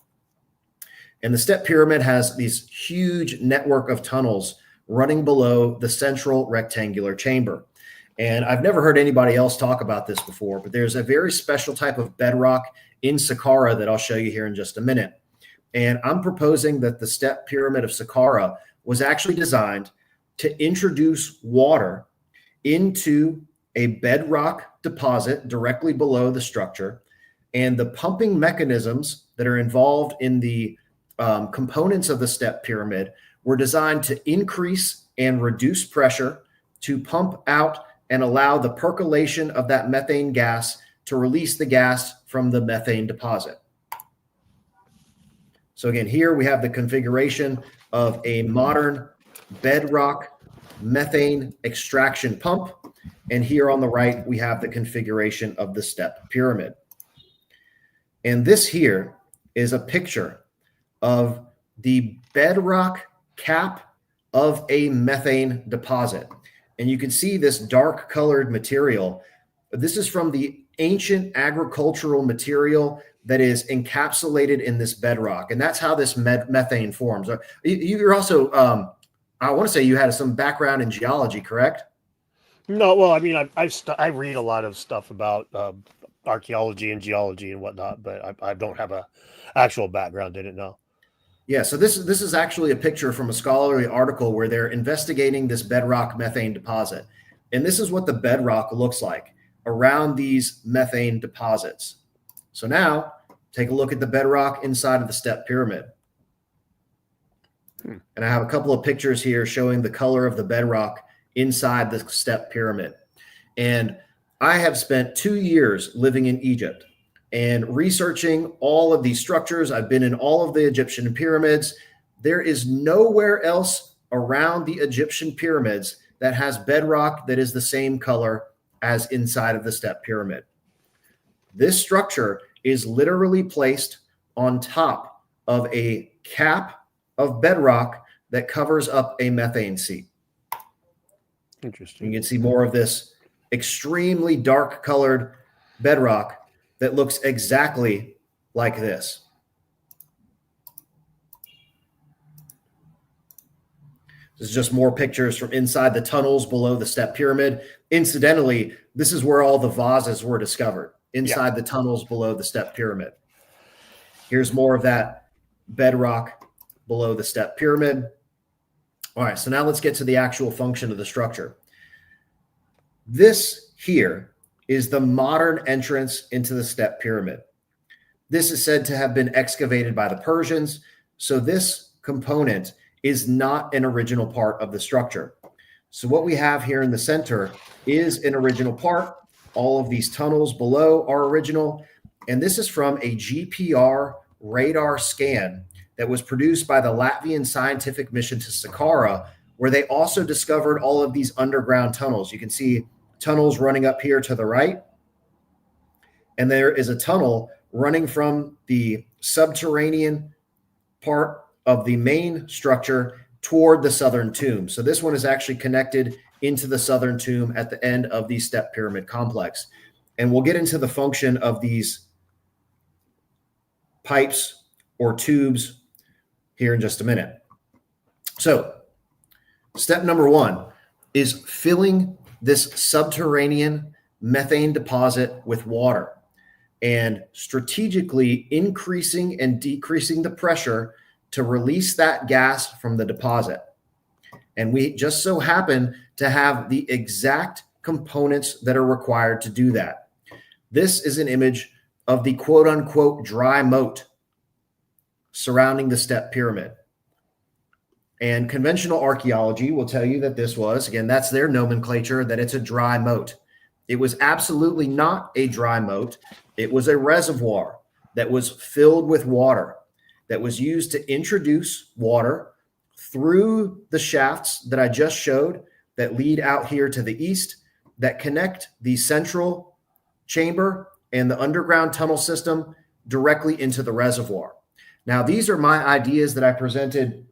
And the step pyramid has these huge network of tunnels running below the central rectangular chamber. And I've never heard anybody else talk about this before, but there's a very special type of bedrock in Saqqara that I'll show you here in just a minute. And I'm proposing that the step pyramid of Saqqara was actually designed to introduce water into a bedrock deposit directly below the structure. And the pumping mechanisms that are involved in the components of the step pyramid were designed to increase and reduce pressure, to pump out and allow the percolation of that methane gas to release the gas from the methane deposit. So again, here we have the configuration of a modern bedrock methane extraction pump. And here on the right, we have the configuration of the step pyramid. And this here is a picture of the bedrock cap of a methane deposit. And you can see this dark colored material. This is from the ancient agricultural material that is encapsulated in this bedrock. And that's how this methane forms. You're also, I want to say you had some background in geology, correct? No, well, I mean, I read a lot of stuff about archaeology and geology and whatnot, but I don't have a actual background in it. No. Yeah, so this is actually a picture from a scholarly article where they're investigating this bedrock methane deposit. And this is what the bedrock looks like around these methane deposits. So now take a look at the bedrock inside of the step pyramid. And I have a couple of pictures here showing the color of the bedrock inside the step pyramid. And I have spent 2 years living in Egypt and researching all of these structures. I've been in all of the Egyptian pyramids. There is nowhere else around the Egyptian pyramids that has bedrock that is the same color as inside of the step pyramid. This structure is literally placed on top of a cap of bedrock that covers up a methane seep. Interesting. You can see more of this extremely dark colored bedrock that looks exactly like this. This is just more pictures from inside the tunnels below the step pyramid. Incidentally, this is where all the vases were discovered, inside the tunnels below the step pyramid. Here's more of that bedrock below the step pyramid. All right, so now let's get to the actual function of the structure. This here is the modern entrance into the step pyramid. This is said to have been excavated by the Persians, so this component is not an original part of the structure. So what we have here in the center is an original part. All of these tunnels below are original, and this is from a GPR radar scan that was produced by the Latvian scientific mission to Saqqara, where they also discovered all of these underground tunnels. You can see tunnels running up here to the right, and there is a tunnel running from the subterranean part of the main structure toward the southern tomb. So this one is actually connected into the southern tomb at the end of the step pyramid complex. And we'll get into the function of these pipes or tubes here in just a minute. So step number one is filling this subterranean methane deposit with water and strategically increasing and decreasing the pressure to release that gas from the deposit. And we just so happen to have the exact components that are required to do that. This is an image of the quote unquote dry moat surrounding the step pyramid. And conventional archaeology will tell you that this was, again, that's their nomenclature, that it's a dry moat. It was absolutely not a dry moat. It was a reservoir that was filled with water that was used to introduce water through the shafts that I just showed that lead out here to the east, that connect the central chamber and the underground tunnel system directly into the reservoir. Now, these are my ideas that I presented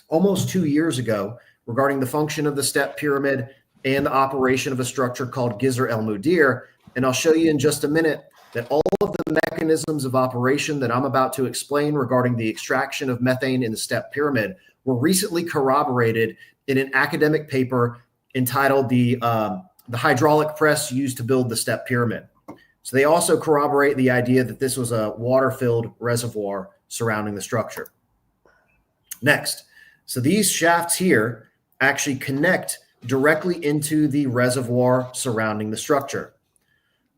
almost 2 years ago regarding the function of the step pyramid and the operation of a structure called Gizr El Mudir. And I'll show you in just a minute that all of the mechanisms of operation that I'm about to explain regarding the extraction of methane in the step pyramid were recently corroborated in an academic paper entitled the hydraulic press used to build the step pyramid. So they also corroborate the idea that this was a water-filled reservoir surrounding the structure. Next, so these shafts here actually connect directly into the reservoir surrounding the structure.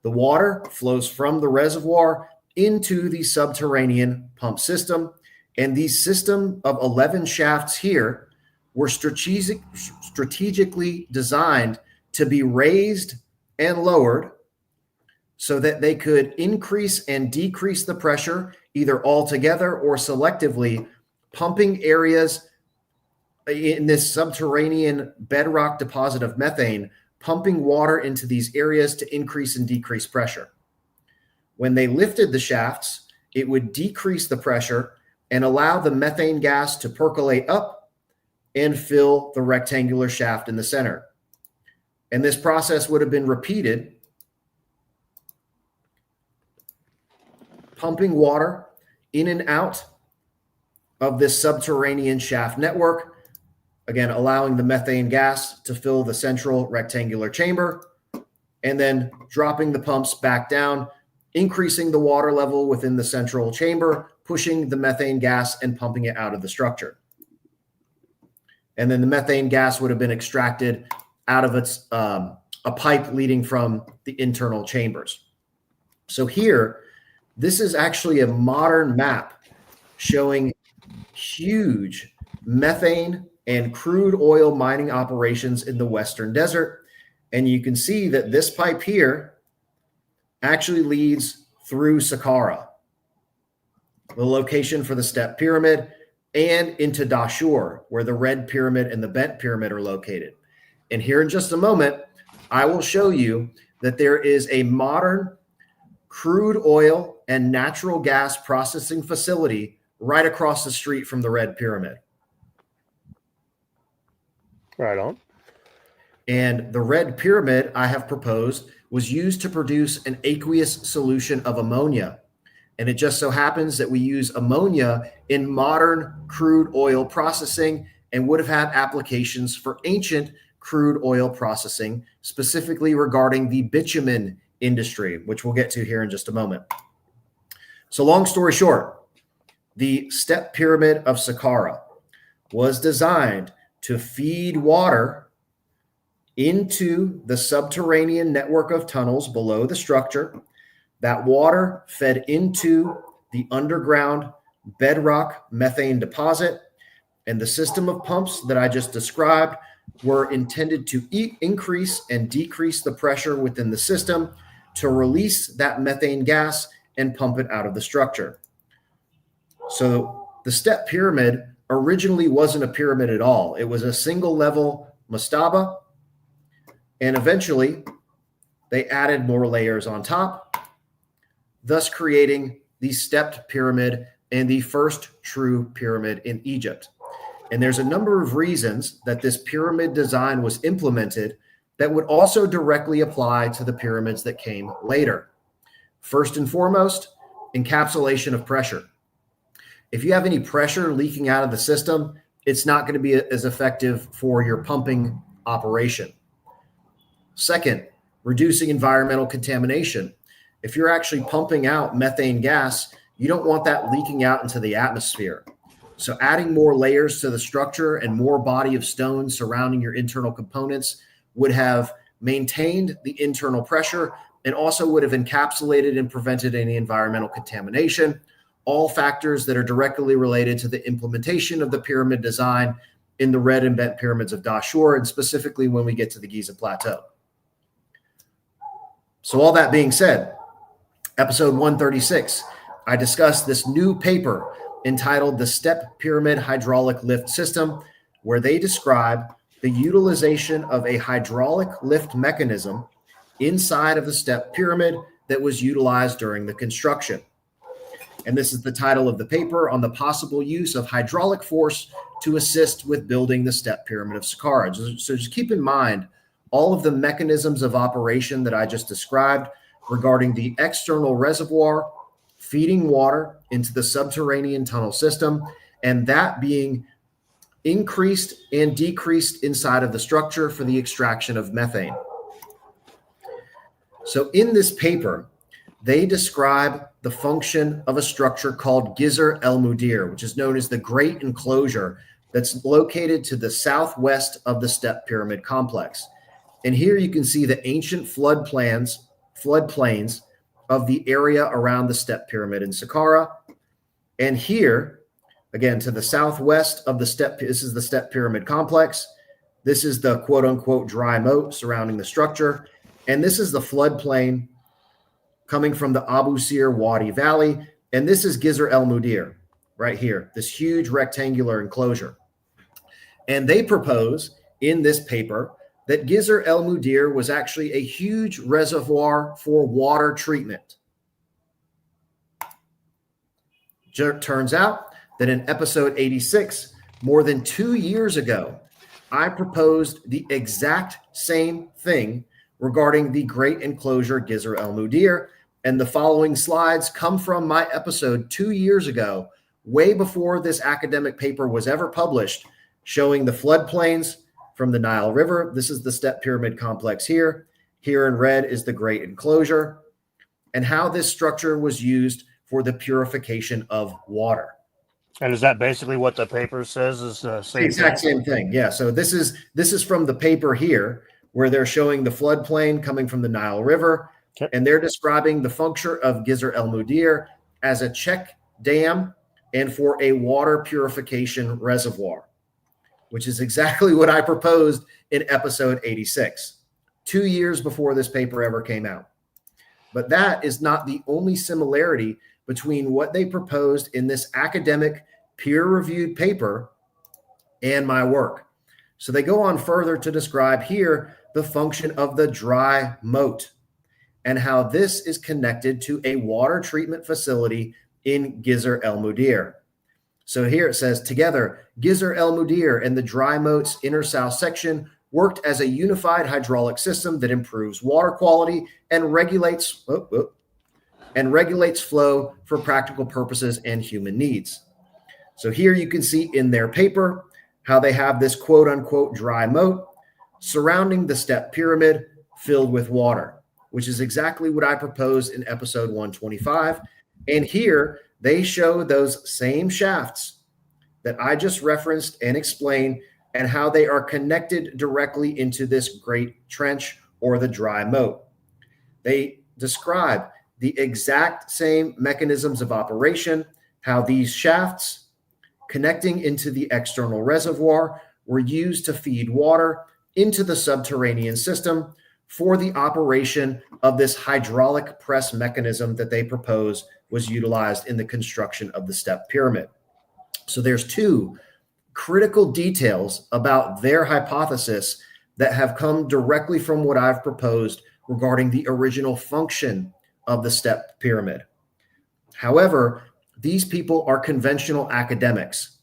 The water flows from the reservoir into the subterranean pump system, and the system of 11 shafts here were strategically designed to be raised and lowered so that they could increase and decrease the pressure either altogether or selectively, pumping areas in this subterranean bedrock deposit of methane, pumping water into these areas to increase and decrease pressure. When they lifted the shafts, it would decrease the pressure and allow the methane gas to percolate up and fill the rectangular shaft in the center. And this process would have been repeated, pumping water in and out of this subterranean shaft network, again, allowing the methane gas to fill the central rectangular chamber, and then dropping the pumps back down, increasing the water level within the central chamber, pushing the methane gas and pumping it out of the structure. And then the methane gas would have been extracted out of its a pipe leading from the internal chambers. So here, this is actually a modern map showing huge methane and crude oil mining operations in the Western Desert. And you can see that this pipe here actually leads through Saqqara, the location for the step pyramid, and into Dashur, where the red pyramid and the bent pyramid are located. And here in just a moment, I will show you that there is a modern crude oil and natural gas processing facility right across the street from the red pyramid. Right on. And the red pyramid I have proposed was used to produce an aqueous solution of ammonia. And it just so happens that we use ammonia in modern crude oil processing and would have had applications for ancient crude oil processing, specifically regarding the bitumen industry, which we'll get to here in just a moment. So long story short, the step pyramid of Saqqara was designed to feed water into the subterranean network of tunnels below the structure. That water fed into the underground bedrock methane deposit, and the system of pumps that I just described were intended to increase and decrease the pressure within the system to release that methane gas and pump it out of the structure. So the step pyramid originally wasn't a pyramid at all. It was a single level mastaba, and eventually they added more layers on top, thus creating the stepped pyramid and the first true pyramid in Egypt. And there's a number of reasons that this pyramid design was implemented that would also directly apply to the pyramids that came later. First and foremost, encapsulation of pressure. If you have any pressure leaking out of the system, it's not going to be as effective for your pumping operation. Second, reducing environmental contamination. If you're actually pumping out methane gas, you don't want that leaking out into the atmosphere. So adding more layers to the structure and more body of stone surrounding your internal components would have maintained the internal pressure and also would have encapsulated and prevented any environmental contamination, all factors that are directly related to the implementation of the pyramid design in the red and bent pyramids of Dashur, and specifically when we get to the Giza Plateau. So all that being said, episode 136, I discussed this new paper entitled The Step Pyramid Hydraulic Lift System, where they describe the utilization of a hydraulic lift mechanism inside of the step pyramid that was utilized during the construction. And this is the title of the paper, on the possible use of hydraulic force to assist with building the step pyramid of Saqqara. So just keep in mind all of the mechanisms of operation that I just described regarding the external reservoir feeding water into the subterranean tunnel system, and that being increased and decreased inside of the structure for the extraction of methane. So in this paper, they describe the function of a structure called Gizr El Mudir, which is known as the Great Enclosure, that's located to the southwest of the step pyramid complex. And here you can see the ancient floodplains of the area around the step pyramid in Saqqara. And here, again, to the southwest of the step, this is the step pyramid complex. This is the quote unquote dry moat surrounding the structure. And this is the floodplain coming from the Abu Sir Wadi Valley. And this is Gizr El Mudir right here, this huge rectangular enclosure. And they propose in this paper that Gizr El Mudir was actually a huge reservoir for water treatment. Turns out that in episode 86, more than 2 years ago, I proposed the exact same thing regarding the great enclosure Gizr El Mudir, and the following slides come from my episode 2 years ago, way before this academic paper was ever published, showing the floodplains from the Nile River. This is the step pyramid complex here. Here in red is the great enclosure, and how this structure was used for the purification of water. And is that basically what the paper says? Is the same exact same thing? Yeah. So this is from the paper here, where they're showing the floodplain coming from the Nile River, Okay. and they're describing the function of Gizr El Mudir as a check dam and for a water purification reservoir, which is exactly what I proposed in episode 86, 2 years before this paper ever came out. But that is not the only similarity between what they proposed in this academic peer-reviewed paper and my work. So they go on further to describe here the function of the dry moat and how this is connected to a water treatment facility in Gizr El Mudir. So here it says, together, Gizr El Mudir and the dry moat's inner south section worked as a unified hydraulic system that improves water quality and regulates flow for practical purposes and human needs. So here you can see in their paper how they have this quote unquote dry moat surrounding the step pyramid filled with water, which is exactly what I proposed in episode 125. And here they show those same shafts that I just referenced and explained, and how they are connected directly into this great trench or the dry moat. They describe the exact same mechanisms of operation, how these shafts connecting into the external reservoir were used to feed water into the subterranean system for the operation of this hydraulic press mechanism that they propose was utilized in the construction of the step pyramid. So there's two critical details about their hypothesis that have come directly from what I've proposed regarding the original function of the step pyramid. However, these people are conventional academics,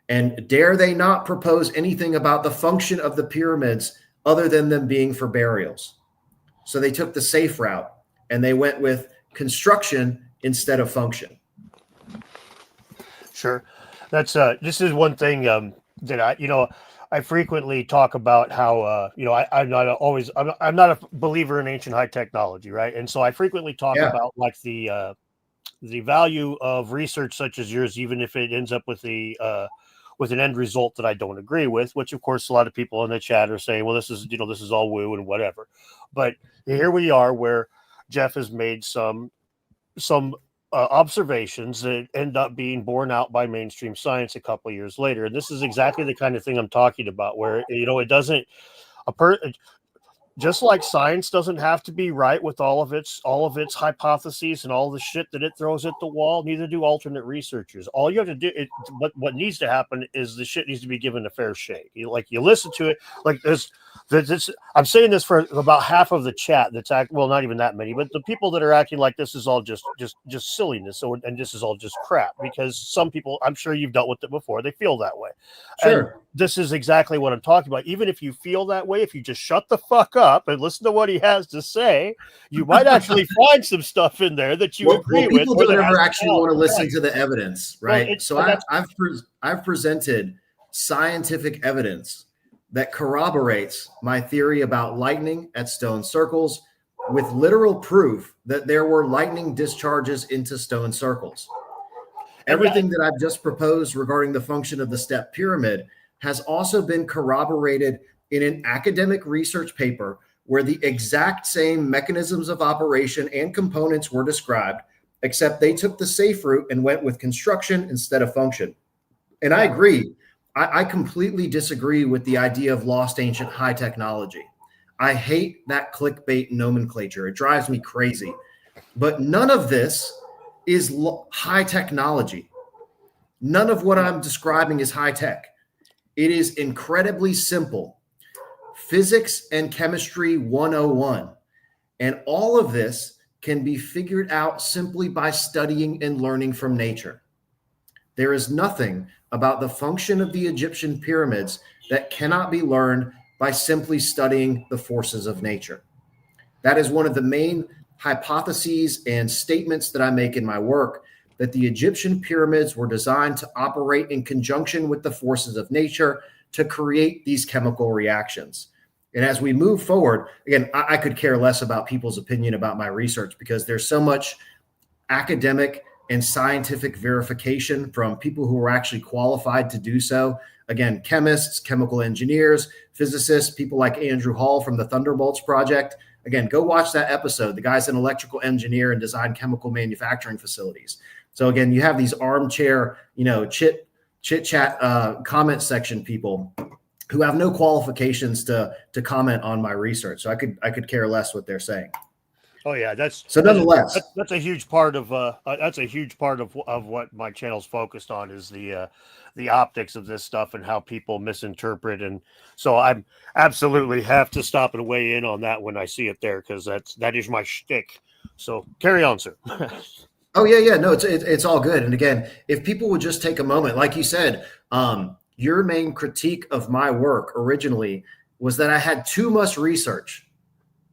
and dare they not propose anything about the function of the pyramids other than them being for burials. So they took the safe route and they went with construction instead of function. Sure. That's this is one thing that I frequently talk about how I'm not a believer in ancient high technology, right? And so I frequently talk about like the value of research such as yours, even if it ends up with an end result that I don't agree with, which of course a lot of people in the chat are saying, well, this is all woo and whatever. But here we are where Geoff has made some observations that end up being borne out by mainstream science a couple of years later. And this is exactly the kind of thing I'm talking about, where, it doesn't, just like science doesn't have to be right with all of its hypotheses and all the shit that it throws at the wall, neither do alternate researchers. All you have to do, what needs to happen is the shit needs to be given a fair shake. You listen to it, like this. I'm saying this for about half of the chat. Not even that many, but the people that are acting like this is all just silliness, and this is all just crap. Because some people, I'm sure you've dealt with it before, they feel that way. Sure. And this is exactly what I'm talking about. Even if you feel that way, if you just shut the fuck up and listen to what he has to say, you might actually find some stuff in there that you agree with. People don't ever actually want to listen to the evidence, right? Well, so I've presented scientific evidence that corroborates my theory about lightning at stone circles with literal proof that there were lightning discharges into stone circles. Everything that I've just proposed regarding the function of the step pyramid has also been corroborated in an academic research paper where the exact same mechanisms of operation and components were described, except they took the safe route and went with construction instead of function. And I agree. I completely disagree with the idea of lost ancient high technology. I hate that clickbait nomenclature. It drives me crazy. But none of this is high technology. None of what I'm describing is high tech. It is incredibly simple. Physics and chemistry 101. And all of this can be figured out simply by studying and learning from nature. There is nothing about the function of the Egyptian pyramids that cannot be learned by simply studying the forces of nature. That is one of the main hypotheses and statements that I make in my work, that the Egyptian pyramids were designed to operate in conjunction with the forces of nature to create these chemical reactions. And as we move forward, again, I could care less about people's opinion about my research because there's so much academic and scientific verification from people who are actually qualified to do so. Again, chemists, chemical engineers, physicists, people like Andrew Hall from the Thunderbolts Project. Again, go watch that episode. The guy's an electrical engineer and designed chemical manufacturing facilities. So again, you have these armchair, chit chat comment section people who have no qualifications to comment on my research. So I could care less what they're saying. Oh yeah, nonetheless, that's a huge part of what my channel's focused on is the optics of this stuff and how people misinterpret. And so I'm absolutely have to stop and weigh in on that when I see it there, because that is my shtick. So carry on, sir. Oh yeah, no, it's all good. And again, if people would just take a moment, like you said, your main critique of my work originally was that I had too much research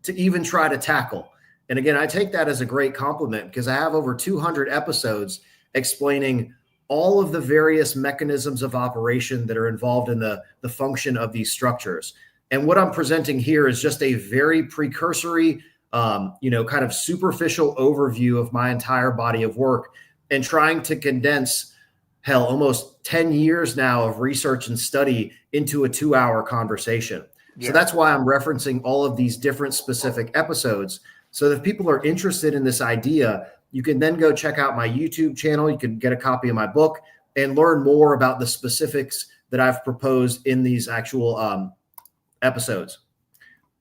to even try to tackle. And again, I take that as a great compliment because I have over 200 episodes explaining all of the various mechanisms of operation that are involved in the function of these structures. And what I'm presenting here is just a very precursory, kind of superficial overview of my entire body of work and trying to condense, almost 10 years now of research and study into a 2-hour conversation. Yeah. So that's why I'm referencing all of these different specific episodes. So if people are interested in this idea, you can then go check out my YouTube channel. You can get a copy of my book and learn more about the specifics that I've proposed in these actual episodes.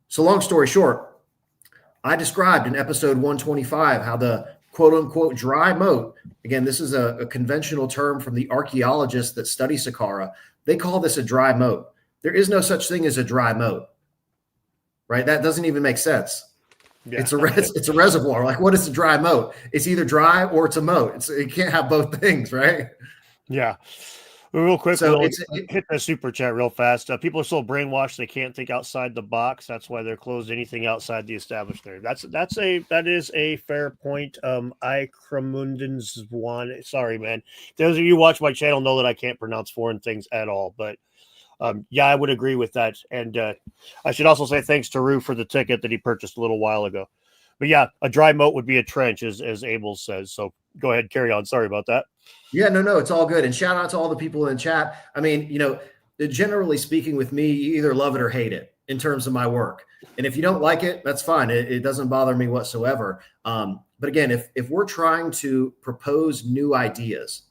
So long story short, I described in episode 125 how the quote unquote dry moat, again, this is a conventional term from the archaeologists that study Saqqara. They call this a dry moat. There is no such thing as a dry moat, right? That doesn't even make sense. Yeah. It's a reservoir. Like, what is a dry moat? It's either dry or it's a moat. It can't have both things, right? Yeah. Real quick, so hit the super chat real fast. People are so brainwashed they can't think outside the box. That's why they're closed anything outside the established there. That is a fair point. Ikramundens one. Sorry, man. Those of you who watch my channel know that I can't pronounce foreign things at all, but yeah, I would agree with that. And I should also say thanks to Rue for the ticket that he purchased a little while ago. But yeah, a dry moat would be a trench, as Abel says. So go ahead, carry on. Sorry about that. Yeah, no, it's all good. And shout out to all the people in chat. I mean, generally speaking with me, you either love it or hate it in terms of my work. And if you don't like it, that's fine. It doesn't bother me whatsoever. But again, if we're trying to propose new ideas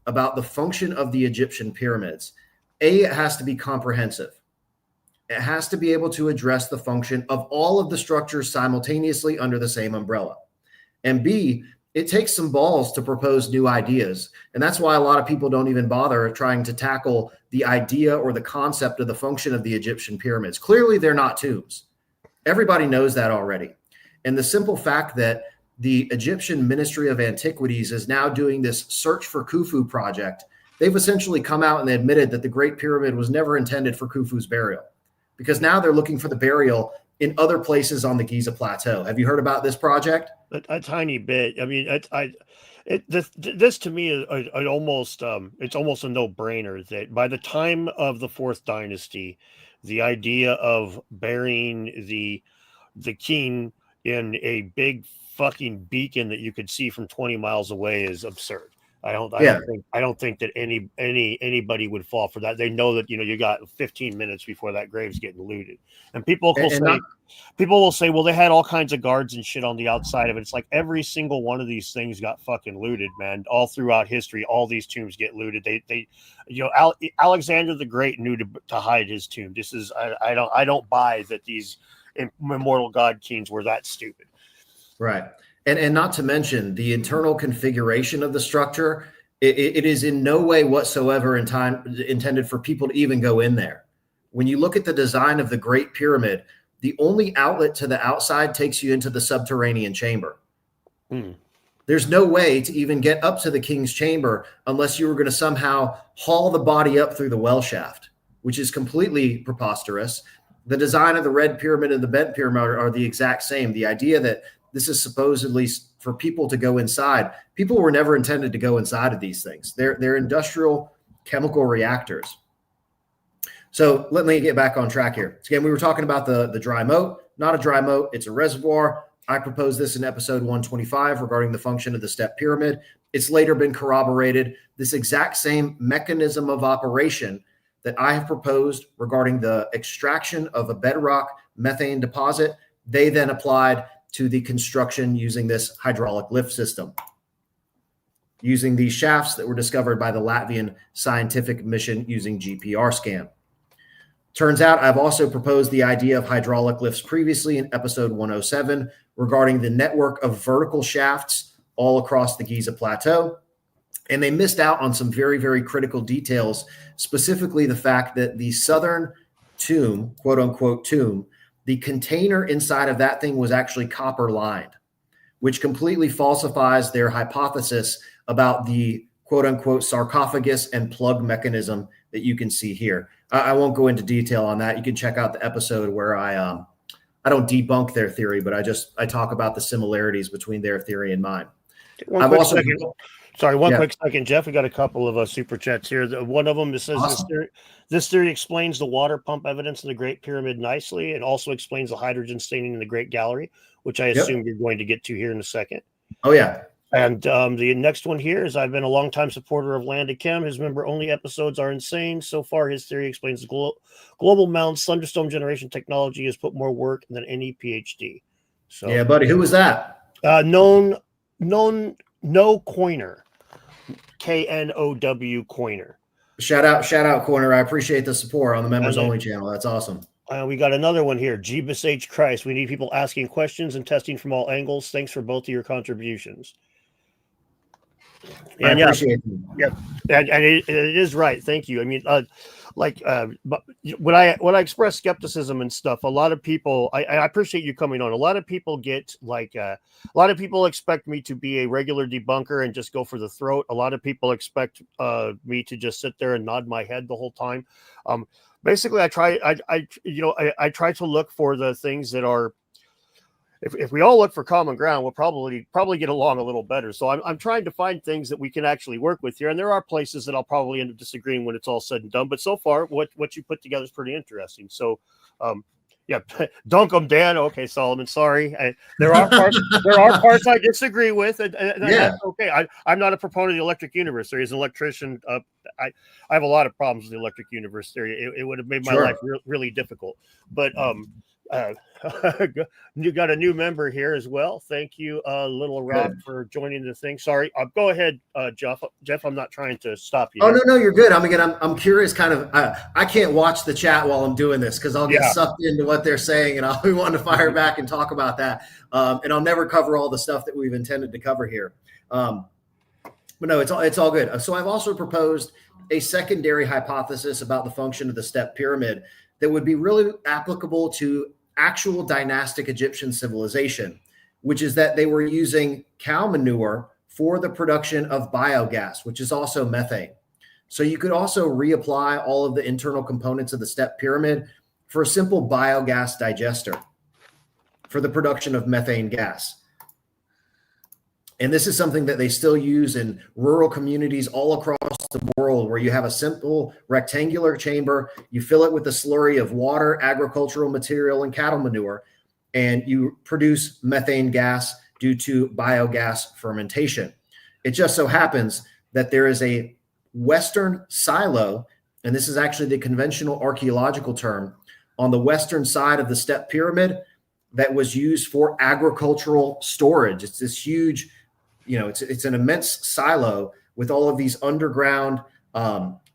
about the function of the Egyptian pyramids, it has to be comprehensive. It has to be able to address the function of all of the structures simultaneously under the same umbrella. And B, it takes some balls to propose new ideas. And that's why a lot of people don't even bother trying to tackle the idea or the concept of the function of the Egyptian pyramids. Clearly, they're not tombs. Everybody knows that already. And the simple fact that the Egyptian Ministry of Antiquities is now doing this Search for Khufu project, they've essentially come out and they admitted that the Great Pyramid was never intended for Khufu's burial, because now they're looking for the burial in other places on the Giza Plateau. Have you heard about this project? A tiny bit. I mean, this to me is it's almost a no-brainer that by the time of the Fourth Dynasty, the idea of burying the king in a big fucking beacon that you could see from 20 miles away is absurd. I don't think that anybody would fall for that. They know that you got 15 minutes before that grave's getting looted, and people will say, well, they had all kinds of guards and shit on the outside of it. It's like every single one of these things got fucking looted, man. All throughout history, all these tombs get looted. Alexander the Great knew to hide his tomb. This is I don't buy that these immortal god kings were that stupid. Right. And not to mention the internal configuration of the structure, it is in no way whatsoever intended for people to even go in there. When you look at the design of the Great Pyramid, the only outlet to the outside takes you into the subterranean chamber. There's no way to even get up to the king's chamber unless you were going to somehow haul the body up through the well shaft, which is completely preposterous. The design of the red pyramid and the bent pyramid are the exact same. The idea that this is supposedly for people to go inside. People were never intended to go inside of these things. They're industrial chemical reactors. So let me get back on track here. So again, we were talking about the dry moat. Not a dry moat, it's a reservoir. I proposed this in episode 125 regarding the function of the step pyramid. It's later been corroborated. This exact same mechanism of operation that I have proposed regarding the extraction of a bedrock methane deposit, they then applied to the construction using this hydraulic lift system, using these shafts that were discovered by the Latvian scientific mission using GPR scan. Turns out I've also proposed the idea of hydraulic lifts previously in episode 107 regarding the network of vertical shafts all across the Giza Plateau. And they missed out on some very, very critical details, specifically the fact that the southern tomb, quote unquote tomb, the container inside of that thing was actually copper lined, which completely falsifies their hypothesis about the quote unquote sarcophagus and plug mechanism that you can see here. I won't go into detail on that. You can check out the episode where I don't debunk their theory, but I talk about the similarities between their theory and mine. One quick second, Geoff. We got a couple of super chats here. One of them says awesome. This theory explains the water pump evidence in the Great Pyramid nicely, and also explains the hydrogen staining in the Great Gallery, which I assume you're going to get to here in a second. Oh yeah. And the next one here is I've been a longtime supporter of Land of Chem. His member-only episodes are insane. So far, his theory explains the global mounds thunderstorm generation technology has put more work than any PhD. So yeah, buddy, who was that? No Coiner, KNOW Coiner. Shout out, Coiner. I appreciate the support on the members-only channel. That's awesome. We got another one here. Jeebus H. Christ. We need people asking questions and testing from all angles. Thanks for both of your contributions. And I appreciate it. Yeah, and it is right. Thank you. I mean, but when I express skepticism and stuff, a lot of people, I appreciate you coming on. A lot of people get a lot of people expect me to be a regular debunker and just go for the throat. A lot of people expect me to just sit there and nod my head the whole time. Basically, I try to look for the things that are. If we all look for common ground, we'll probably get along a little better. So I'm trying to find things that we can actually work with here. And there are places that I'll probably end up disagreeing when it's all said and done. But so far, what you put together is pretty interesting. So, yeah, dunk them, Dan. Okay, Solomon. Sorry, there are parts I disagree with, and that's okay. I'm not a proponent of the electric universe theory. As an electrician, I have a lot of problems with the electric universe theory. It would have made my life really difficult. But you got a new member here as well. Thank you, Little Rob, for joining the thing. Sorry, go ahead, Geoff. I'm not trying to stop you. Oh no, you're good. I'm curious. Kind of, I can't watch the chat while I'm doing this because I'll get sucked into what they're saying, and I'll be wanting to fire back and talk about that. And I'll never cover all the stuff that we've intended to cover here. But no, it's all good. So I've also proposed a secondary hypothesis about the function of the step pyramid that would be really applicable to actual dynastic Egyptian civilization, which is that they were using cow manure for the production of biogas, which is also methane. So you could also reapply all of the internal components of the step pyramid for a simple biogas digester for the production of methane gas. And this is something that they still use in rural communities all across the world, where you have a simple rectangular chamber, you fill it with a slurry of water, agricultural material, and cattle manure, and you produce methane gas due to biogas fermentation. It just so happens that there is a Western silo, and this is actually the conventional archaeological term, on the western side of the step pyramid that was used for agricultural storage. It's this huge, it's an immense silo with all of these underground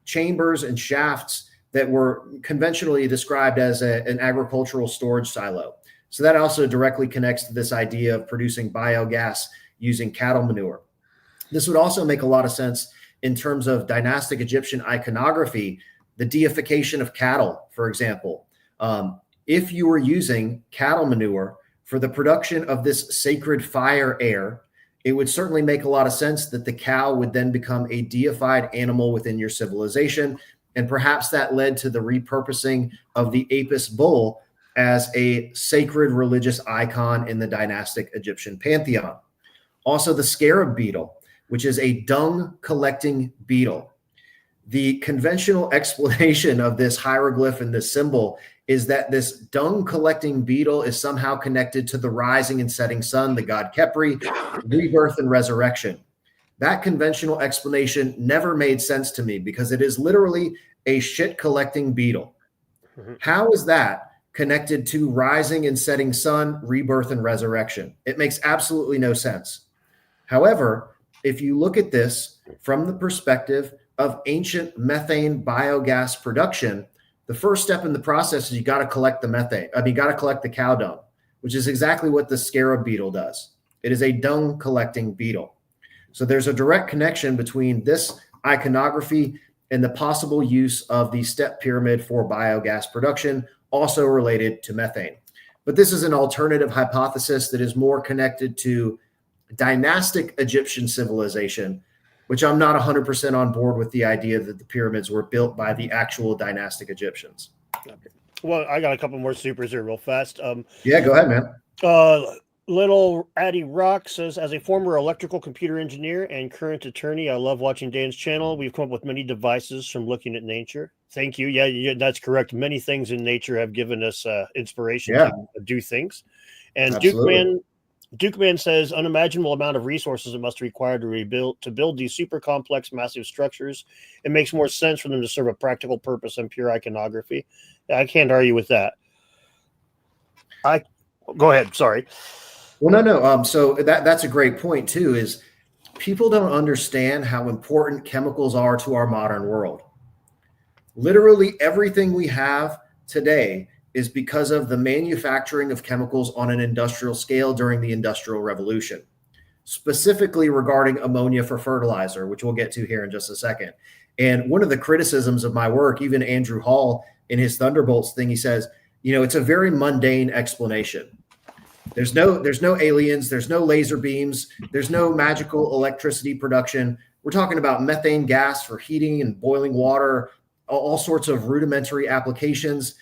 chambers and shafts that were conventionally described as an agricultural storage silo. So that also directly connects to this idea of producing biogas using cattle manure. This would also make a lot of sense in terms of dynastic Egyptian iconography, the deification of cattle, for example. If you were using cattle manure for the production of this sacred fire air, it would certainly make a lot of sense that the cow would then become a deified animal within your civilization. And perhaps that led to the repurposing of the Apis bull as a sacred religious icon in the dynastic Egyptian pantheon. Also, the scarab beetle, which is a dung collecting beetle. The conventional explanation of this hieroglyph and this symbol is that this dung collecting beetle is somehow connected to the rising and setting sun, the god Khepri, rebirth and resurrection. That conventional explanation never made sense to me because it is literally a shit collecting beetle. How is that connected to rising and setting sun, rebirth and resurrection? It makes absolutely no sense. However, if you look at this from the perspective of ancient methane biogas production, the first step in the process is you got to collect the methane. You got to collect the cow dung, which is exactly what the scarab beetle does. It is a dung collecting beetle. So there's a direct connection between this iconography and the possible use of the step pyramid for biogas production, also related to methane. But this is an alternative hypothesis that is more connected to dynastic Egyptian civilization, which I'm not 100% on board with the idea that the pyramids were built by the actual dynastic Egyptians. Well, I got a couple more supers here real fast. Yeah, go ahead, man. Little Addy Rock says, as a former electrical computer engineer and current attorney, I love watching Dan's channel. We've come up with many devices from looking at nature. Thank you. Yeah, that's correct. Many things in nature have given us inspiration to do things. And Dukeman says, unimaginable amount of resources it must require to build these super complex, massive structures. It makes more sense for them to serve a practical purpose than pure iconography. I can't argue with that. Go ahead. Sorry. Well, no. So that's a great point too, is people don't understand how important chemicals are to our modern world. Literally everything we have today is because of the manufacturing of chemicals on an industrial scale during the Industrial Revolution, specifically regarding ammonia for fertilizer, which we'll get to here in just a second. And one of the criticisms of my work, even Andrew Hall in his Thunderbolts thing, he says, it's a very mundane explanation. There's no aliens, there's no laser beams, there's no magical electricity production. We're talking about methane gas for heating and boiling water, all sorts of rudimentary applications,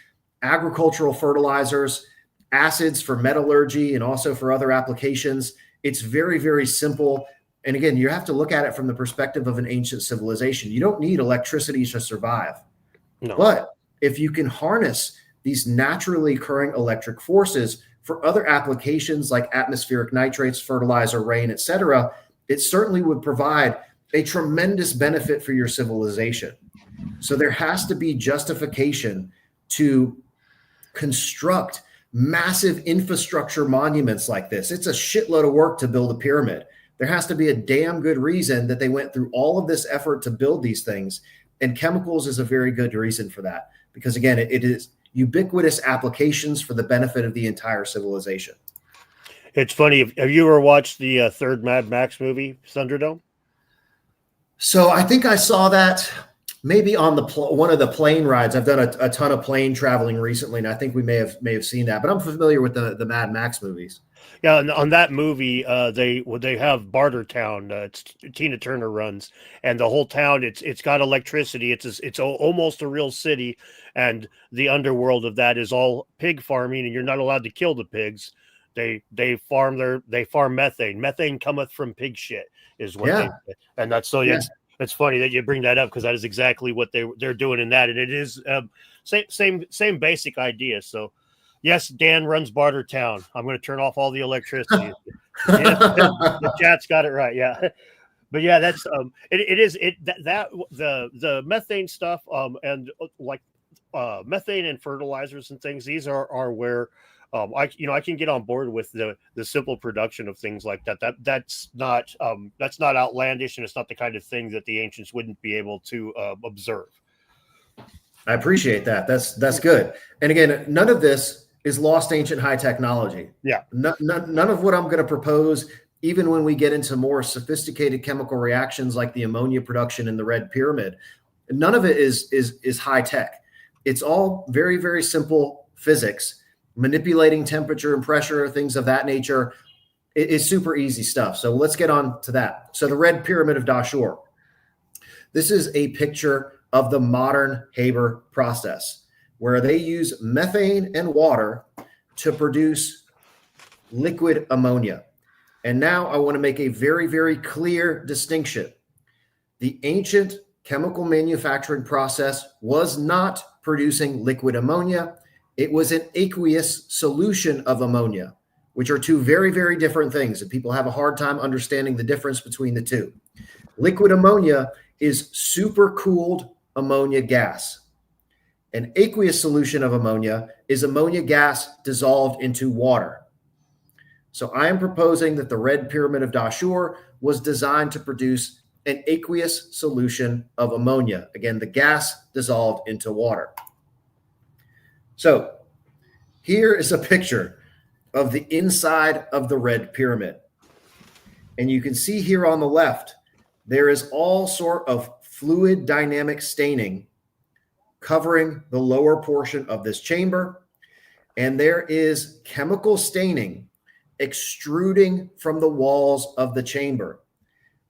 agricultural fertilizers, acids for metallurgy, and also for other applications. It's very, very simple. And again, you have to look at it from the perspective of an ancient civilization. You don't need electricity to survive. No. But if you can harness these naturally occurring electric forces for other applications like atmospheric nitrates, fertilizer, rain, etc., it certainly would provide a tremendous benefit for your civilization. So there has to be justification to construct massive infrastructure monuments like this. It's a shitload of work to build a pyramid. There has to be a damn good reason that they went through all of this effort to build these things. And chemicals is a very good reason for that. Because again, it is ubiquitous applications for the benefit of the entire civilization. It's funny. Have you ever watched the third Mad Max movie, Thunderdome? So I think I saw that maybe on one of the plane rides. I've done a ton of plane traveling recently, and I think we may have seen that. But I'm familiar with the Mad Max movies. Yeah, on that movie, they have Bartertown. It's Tina Turner runs, and the whole town it's got electricity. It's almost a real city, and the underworld of that is all pig farming, and you're not allowed to kill the pigs. They farm methane. Methane cometh from pig shit, is what and that's so. Yeah. It's funny that you bring that up because that is exactly what they're doing in that, and it is same basic idea. So. Yes, Dan runs Bartertown. I'm going to turn off all the electricity. The chat's got it right. Yeah, but yeah, that's the methane stuff and like methane and fertilizers and things. These are where I can get on board with the simple production of things like that. That's not outlandish, and it's not the kind of thing that the ancients wouldn't be able to observe. I appreciate that. That's good. And again, none of this is lost ancient high technology. Yeah. None of what I'm going to propose, even when we get into more sophisticated chemical reactions like the ammonia production in the Red Pyramid, none of it is high tech. It's all very, very simple physics, manipulating temperature and pressure, things of that nature. It's super easy stuff. So let's get on to that. So the red pyramid of Dashur. This is a picture of the modern Haber process where they use methane and water to produce liquid ammonia. And now I want to make a very, very clear distinction. The ancient chemical manufacturing process was not producing liquid ammonia. It was an aqueous solution of ammonia, which are two very, very different things. And people have a hard time understanding the difference between the two. Liquid ammonia is supercooled ammonia gas. An aqueous solution of ammonia is ammonia gas dissolved into water. So I am proposing that the red pyramid of Dashur was designed to produce an aqueous solution of ammonia. Again, the gas dissolved into water. So here is a picture of the inside of the red pyramid. And you can see here on the left, there is all sort of fluid dynamic staining covering the lower portion of this chamber. And there is chemical staining extruding from the walls of the chamber.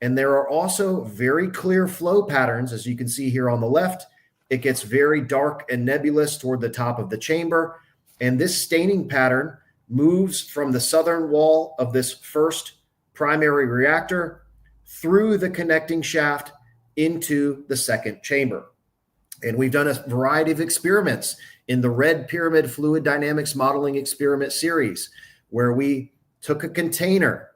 And there are also very clear flow patterns, as you can see here on the left. It gets very dark and nebulous toward the top of the chamber. And this staining pattern moves from the southern wall of this first primary reactor through the connecting shaft into the second chamber. And we've done a variety of experiments in the red pyramid fluid dynamics modeling experiment series, where we took a container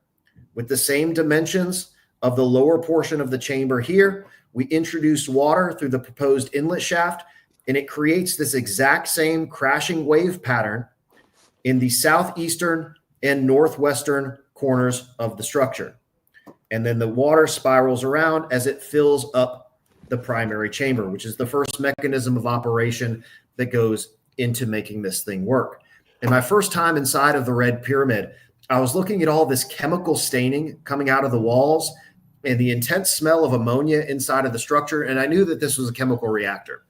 with the same dimensions of the lower portion of the chamber here. We introduced water through the proposed inlet shaft, and it creates this exact same crashing wave pattern in the southeastern and northwestern corners of the structure. And then the water spirals around as it fills up the primary chamber, which is the first mechanism of operation that goes into making this thing work. And my first time inside of the red pyramid, I was looking at all this chemical staining coming out of the walls and the intense smell of ammonia inside of the structure. And I knew that this was a chemical reactor.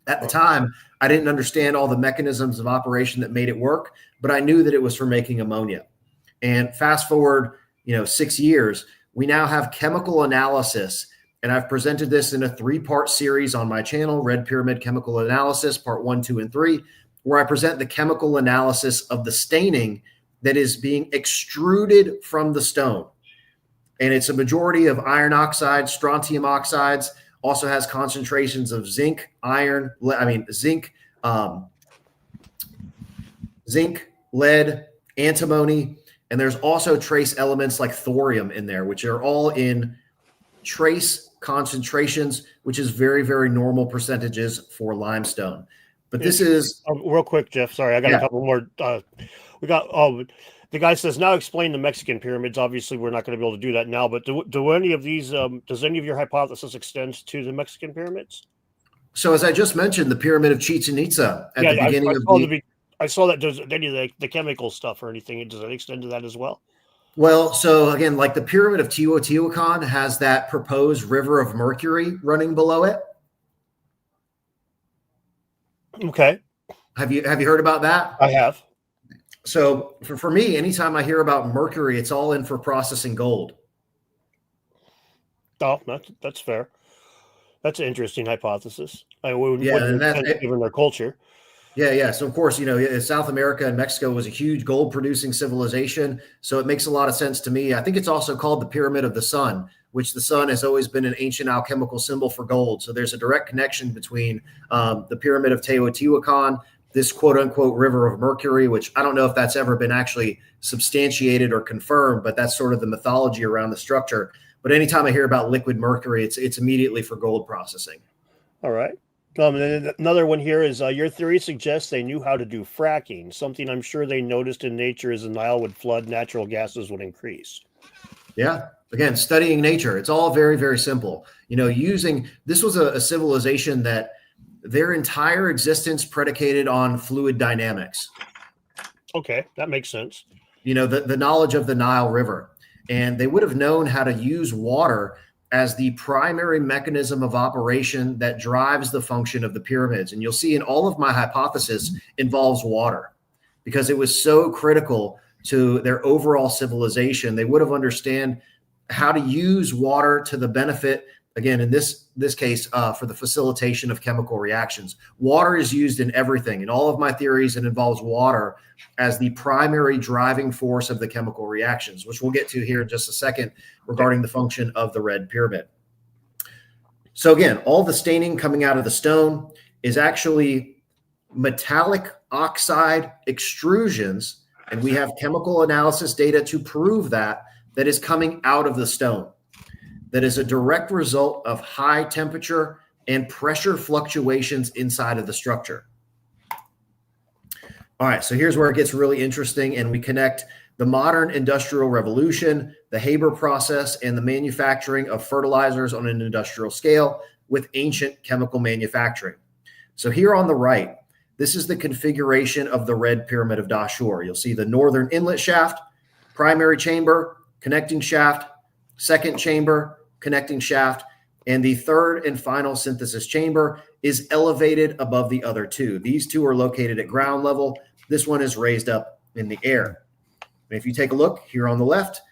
At the time, I didn't understand all the mechanisms of operation that made it work, but I knew that it was for making ammonia. And fast forward, 6 years, we now have chemical analysis. And I've presented this in a 3-part series on my channel, Red Pyramid Chemical Analysis, part 1, 2, and 3, where I present the chemical analysis of the staining that is being extruded from the stone. And it's a majority of iron oxides, strontium oxides, also has concentrations of zinc, zinc, lead, antimony, and there's also trace elements like thorium in there, which are all in trace concentrations, which is very, very normal percentages for limestone. But this is real quick, Geoff. Sorry, I got a couple more. We got the guy says, now explain the Mexican pyramids. Obviously, we're not going to be able to do that now, but do any of these, does any of your hypothesis extend to the Mexican pyramids? So as I just mentioned, the pyramid of Chichen Itza at the beginning I saw that. Does any of the chemical stuff or anything, does it extend to that as well? Well, so again, like the pyramid of Teotihuacan has that proposed river of mercury running below it. Okay. Have you heard about that? I have. So for me, anytime I hear about mercury, it's all in for processing gold. Oh, that's fair. That's an interesting hypothesis. Given their culture. Yeah. So of course, South America and Mexico was a huge gold producing civilization. So it makes a lot of sense to me. I think it's also called the Pyramid of the Sun, which the sun has always been an ancient alchemical symbol for gold. So there's a direct connection between the Pyramid of Teotihuacan, this quote unquote river of mercury, which I don't know if that's ever been actually substantiated or confirmed, but that's sort of the mythology around the structure. But anytime I hear about liquid mercury, it's immediately for gold processing. All right. And another one here is your theory suggests they knew how to do fracking. Something I'm sure they noticed in nature as the Nile would flood, natural gases would increase. Yeah. Again, studying nature. It's all very, very simple. This was a civilization that their entire existence predicated on fluid dynamics. Okay, that makes sense. The knowledge of the Nile River. And they would have known how to use water as the primary mechanism of operation that drives the function of the pyramids. And you'll see in all of my hypothesis involves water because it was so critical to their overall civilization. They would have understand how to use water to the benefit, again, in this case, for the facilitation of chemical reactions. Water is used in everything. In all of my theories, it involves water as the primary driving force of the chemical reactions, which we'll get to here in just a second regarding the function of the red pyramid. So again, all the staining coming out of the stone is actually metallic oxide extrusions, and we have chemical analysis data to prove that is coming out of the stone. That is a direct result of high temperature and pressure fluctuations inside of the structure. All right, so here's where it gets really interesting, and we connect the modern industrial revolution, the Haber process, and the manufacturing of fertilizers on an industrial scale with ancient chemical manufacturing. So here on the right, this is the configuration of the red pyramid of Dashur. You'll see the northern inlet shaft, primary chamber, connecting shaft, second chamber, connecting shaft, and the third and final synthesis chamber is elevated above the other two. These two are located at ground level. This one is raised up in the air. And if you take a look here on the left,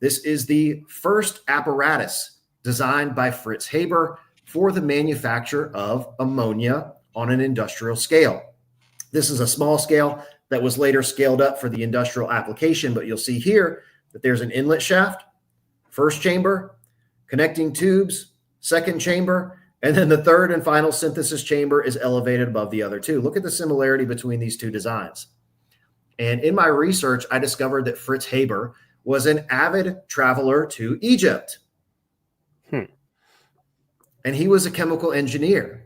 this is the first apparatus designed by Fritz Haber for the manufacture of ammonia on an industrial scale. This is a small scale that was later scaled up for the industrial application, but you'll see here that there's an inlet shaft, first chamber, connecting tubes, second chamber, and then the third and final synthesis chamber is elevated above the other two. Look at the similarity between these two designs. And in my research, I discovered that Fritz Haber was an avid traveler to Egypt. And he was a chemical engineer.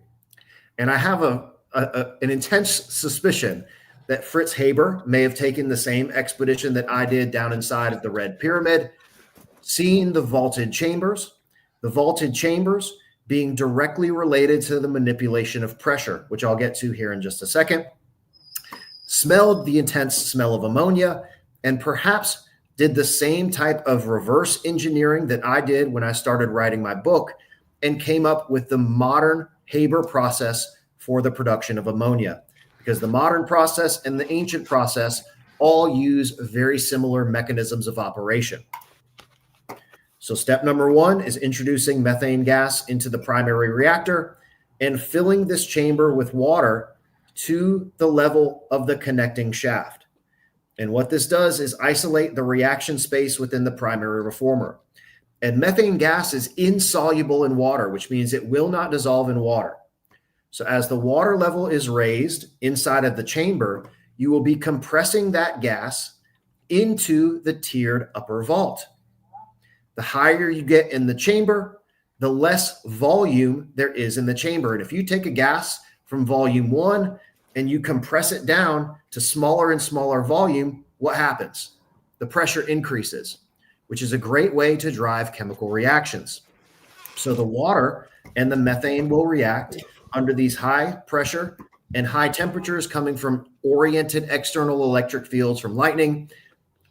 And I have an intense suspicion that Fritz Haber may have taken the same expedition that I did down inside of the Red Pyramid, seeing the vaulted chambers being directly related to the manipulation of pressure, which I'll get to here in just a second, smelled the intense smell of ammonia, and perhaps did the same type of reverse engineering that I did when I started writing my book and came up with the modern Haber process for the production of ammonia. Because the modern process and the ancient process all use very similar mechanisms of operation. So step number one is introducing methane gas into the primary reactor and filling this chamber with water to the level of the connecting shaft. And what this does is isolate the reaction space within the primary reformer. And methane gas is insoluble in water, which means it will not dissolve in water. So as the water level is raised inside of the chamber, you will be compressing that gas into the tiered upper vault. The higher you get in the chamber, the less volume there is in the chamber. And if you take a gas from volume 1 and you compress it down to smaller and smaller volume, what happens? The pressure increases, which is a great way to drive chemical reactions. So the water and the methane will react under these high pressure and high temperatures coming from oriented external electric fields from lightning.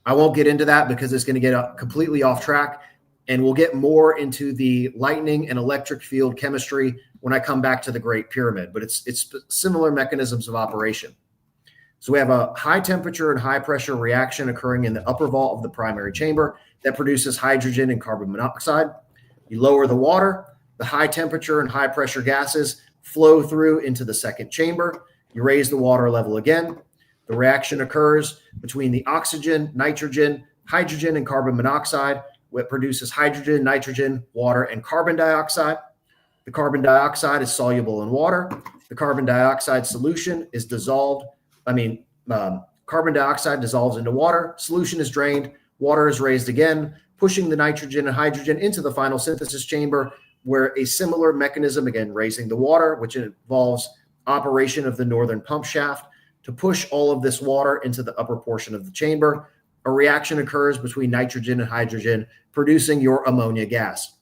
I won't get into that because it's going to get completely off track, and we'll get more into the lightning and electric field chemistry when I come back to the Great Pyramid, but it's similar mechanisms of operation. So we have a high temperature and high pressure reaction occurring in the upper vault of the primary chamber that produces hydrogen and carbon monoxide. You lower the water, the high temperature and high pressure gases flow through into the second chamber. You raise the water level again. The reaction occurs between the oxygen, nitrogen, hydrogen, and carbon monoxide, which produces hydrogen, nitrogen, water, and carbon dioxide. The carbon dioxide is soluble in water. The carbon dioxide solution is dissolved. Carbon dioxide dissolves into water. Solution is drained. Water is raised again, pushing the nitrogen and hydrogen into the final synthesis chamber, where a similar mechanism, again, raising the water, which involves operation of the northern pump shaft to push all of this water into the upper portion of the chamber. A reaction occurs between nitrogen and hydrogen, producing your ammonia gas.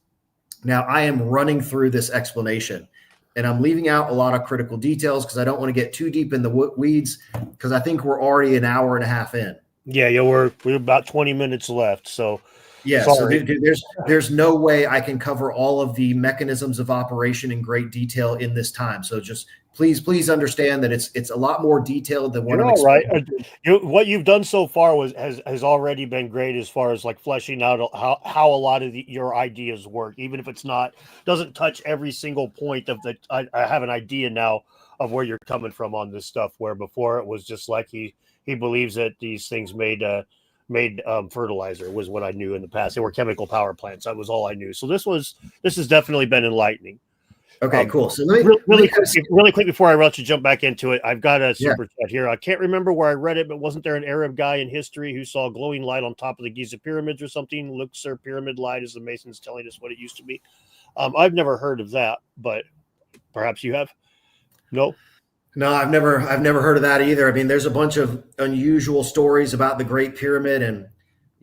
Now, I am running through this explanation, and I'm leaving out a lot of critical details because I don't want to get too deep in the weeds, because I think we're already an hour and a half in. Yeah, we're about 20 minutes left. So Yeah, so Sorry. there's no way I can cover all of the mechanisms of operation in great detail in this time. So just please understand that it's a lot more detailed than what You're I'm all right. explaining. What you've done so far has already been great as far as like fleshing out how a lot of your ideas work, even if it's not doesn't touch every single point of the. I have an idea now of where you're coming from on this stuff. Where before it was just like he believes that these things made fertilizer was what I knew in the past. They were chemical power plants. That was all I knew. So this has definitely been enlightening. Okay, cool. So let Really me quick, before I rush to jump back into it, I've got a yeah. super chat here. I can't remember where I read it, but wasn't there an Arab guy in history who saw a glowing light on top of the Giza pyramids or something? Look, sir, pyramid light is the Masons telling us what it used to be. I've never heard of that, but perhaps you have. No. No, I've never heard of that either. I mean, there's a bunch of unusual stories about the Great Pyramid, and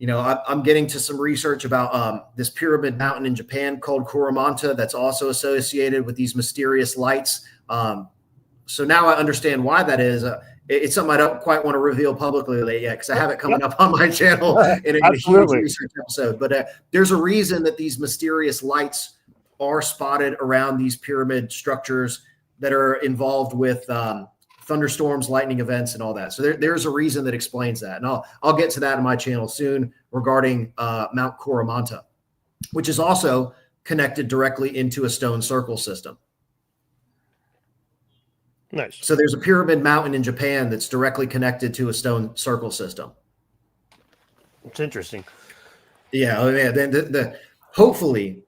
I'm getting to some research about this pyramid mountain in Japan called Kuramanta that's also associated with these mysterious lights. So now I understand why that is. It's something I don't quite want to reveal publicly yet because I have it coming up on my channel in a huge research episode. But there's a reason that these mysterious lights are spotted around these pyramid structures that are involved with thunderstorms, lightning events, and all that. So there's a reason that explains that. And I'll get to that in my channel soon regarding Mount Coromanta, which is also connected directly into a stone circle system. Nice. So there's a pyramid mountain in Japan that's directly connected to a stone circle system. It's interesting. Yeah. Then hopefully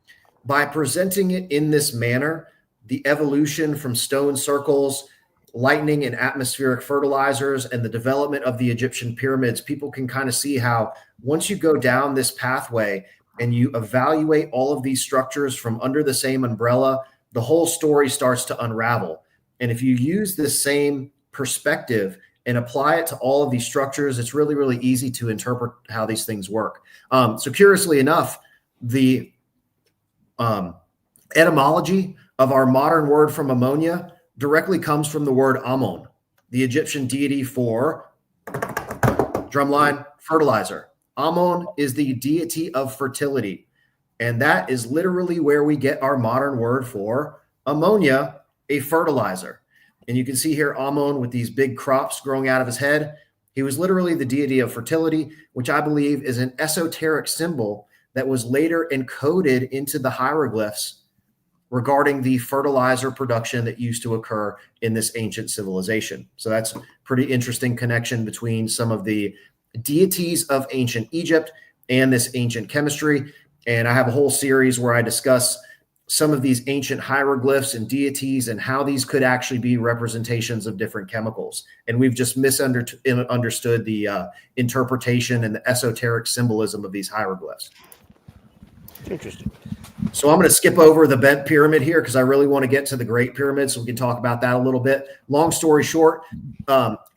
by presenting it in this manner, the evolution from stone circles, lightning and atmospheric fertilizers, and the development of the Egyptian pyramids, people can kind of see how once you go down this pathway and you evaluate all of these structures from under the same umbrella, the whole story starts to unravel. And if you use this same perspective and apply it to all of these structures, it's really, really easy to interpret how these things work. So curiously enough, the etymology of our modern word from ammonia directly comes from the word Ammon, the Egyptian deity for, drumline, fertilizer. Ammon is the deity of fertility. And that is literally where we get our modern word for ammonia, a fertilizer. And you can see here Ammon with these big crops growing out of his head. He was literally the deity of fertility, which I believe is an esoteric symbol that was later encoded into the hieroglyphs regarding the fertilizer production that used to occur in this ancient civilization. So that's a pretty interesting connection between some of the deities of ancient Egypt and this ancient chemistry. And I have a whole series where I discuss some of these ancient hieroglyphs and deities and how these could actually be representations of different chemicals. And we've just misunderstood the interpretation and the esoteric symbolism of these hieroglyphs. Interesting. So I'm going to skip over the bent pyramid here because I really want to get to the Great Pyramid, so we can talk about that a little bit. Long story short,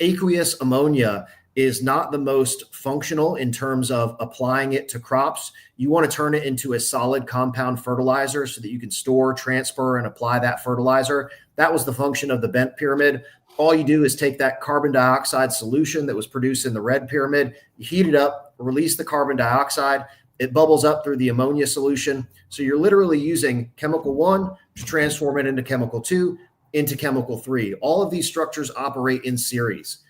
aqueous ammonia is not the most functional in terms of applying it to crops. You want to turn it into a solid compound fertilizer so that you can store, transfer, and apply that fertilizer. That was the function of the bent pyramid. All you do is take that carbon dioxide solution that was produced in the red pyramid, you heat it up, release the carbon dioxide, it bubbles up through the ammonia solution. So you're literally using chemical 1 to transform it into chemical 2, into chemical 3. All of these structures operate in series.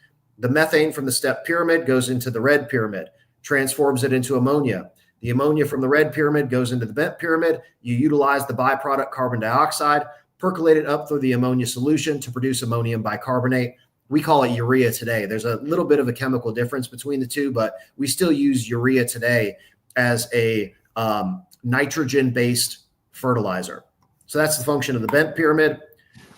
The methane from the step pyramid goes into the red pyramid, transforms it into ammonia. The ammonia from the red pyramid goes into the bent pyramid. You utilize the byproduct carbon dioxide, percolate it up through the ammonia solution to produce ammonium bicarbonate. We call it urea today. There's a little bit of a chemical difference between the two, but we still use urea today as a nitrogen-based fertilizer. So that's the function of the bent pyramid.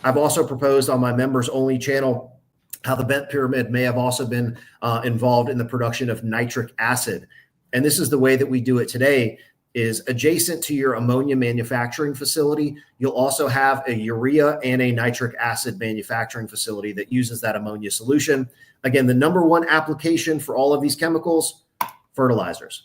I've also proposed on my members-only channel how the bent pyramid may have also been involved in the production of nitric acid. And this is the way that we do it today is adjacent to your ammonia manufacturing facility. You'll also have a urea and a nitric acid manufacturing facility that uses that ammonia solution. Again, the number one application for all of these chemicals, fertilizers.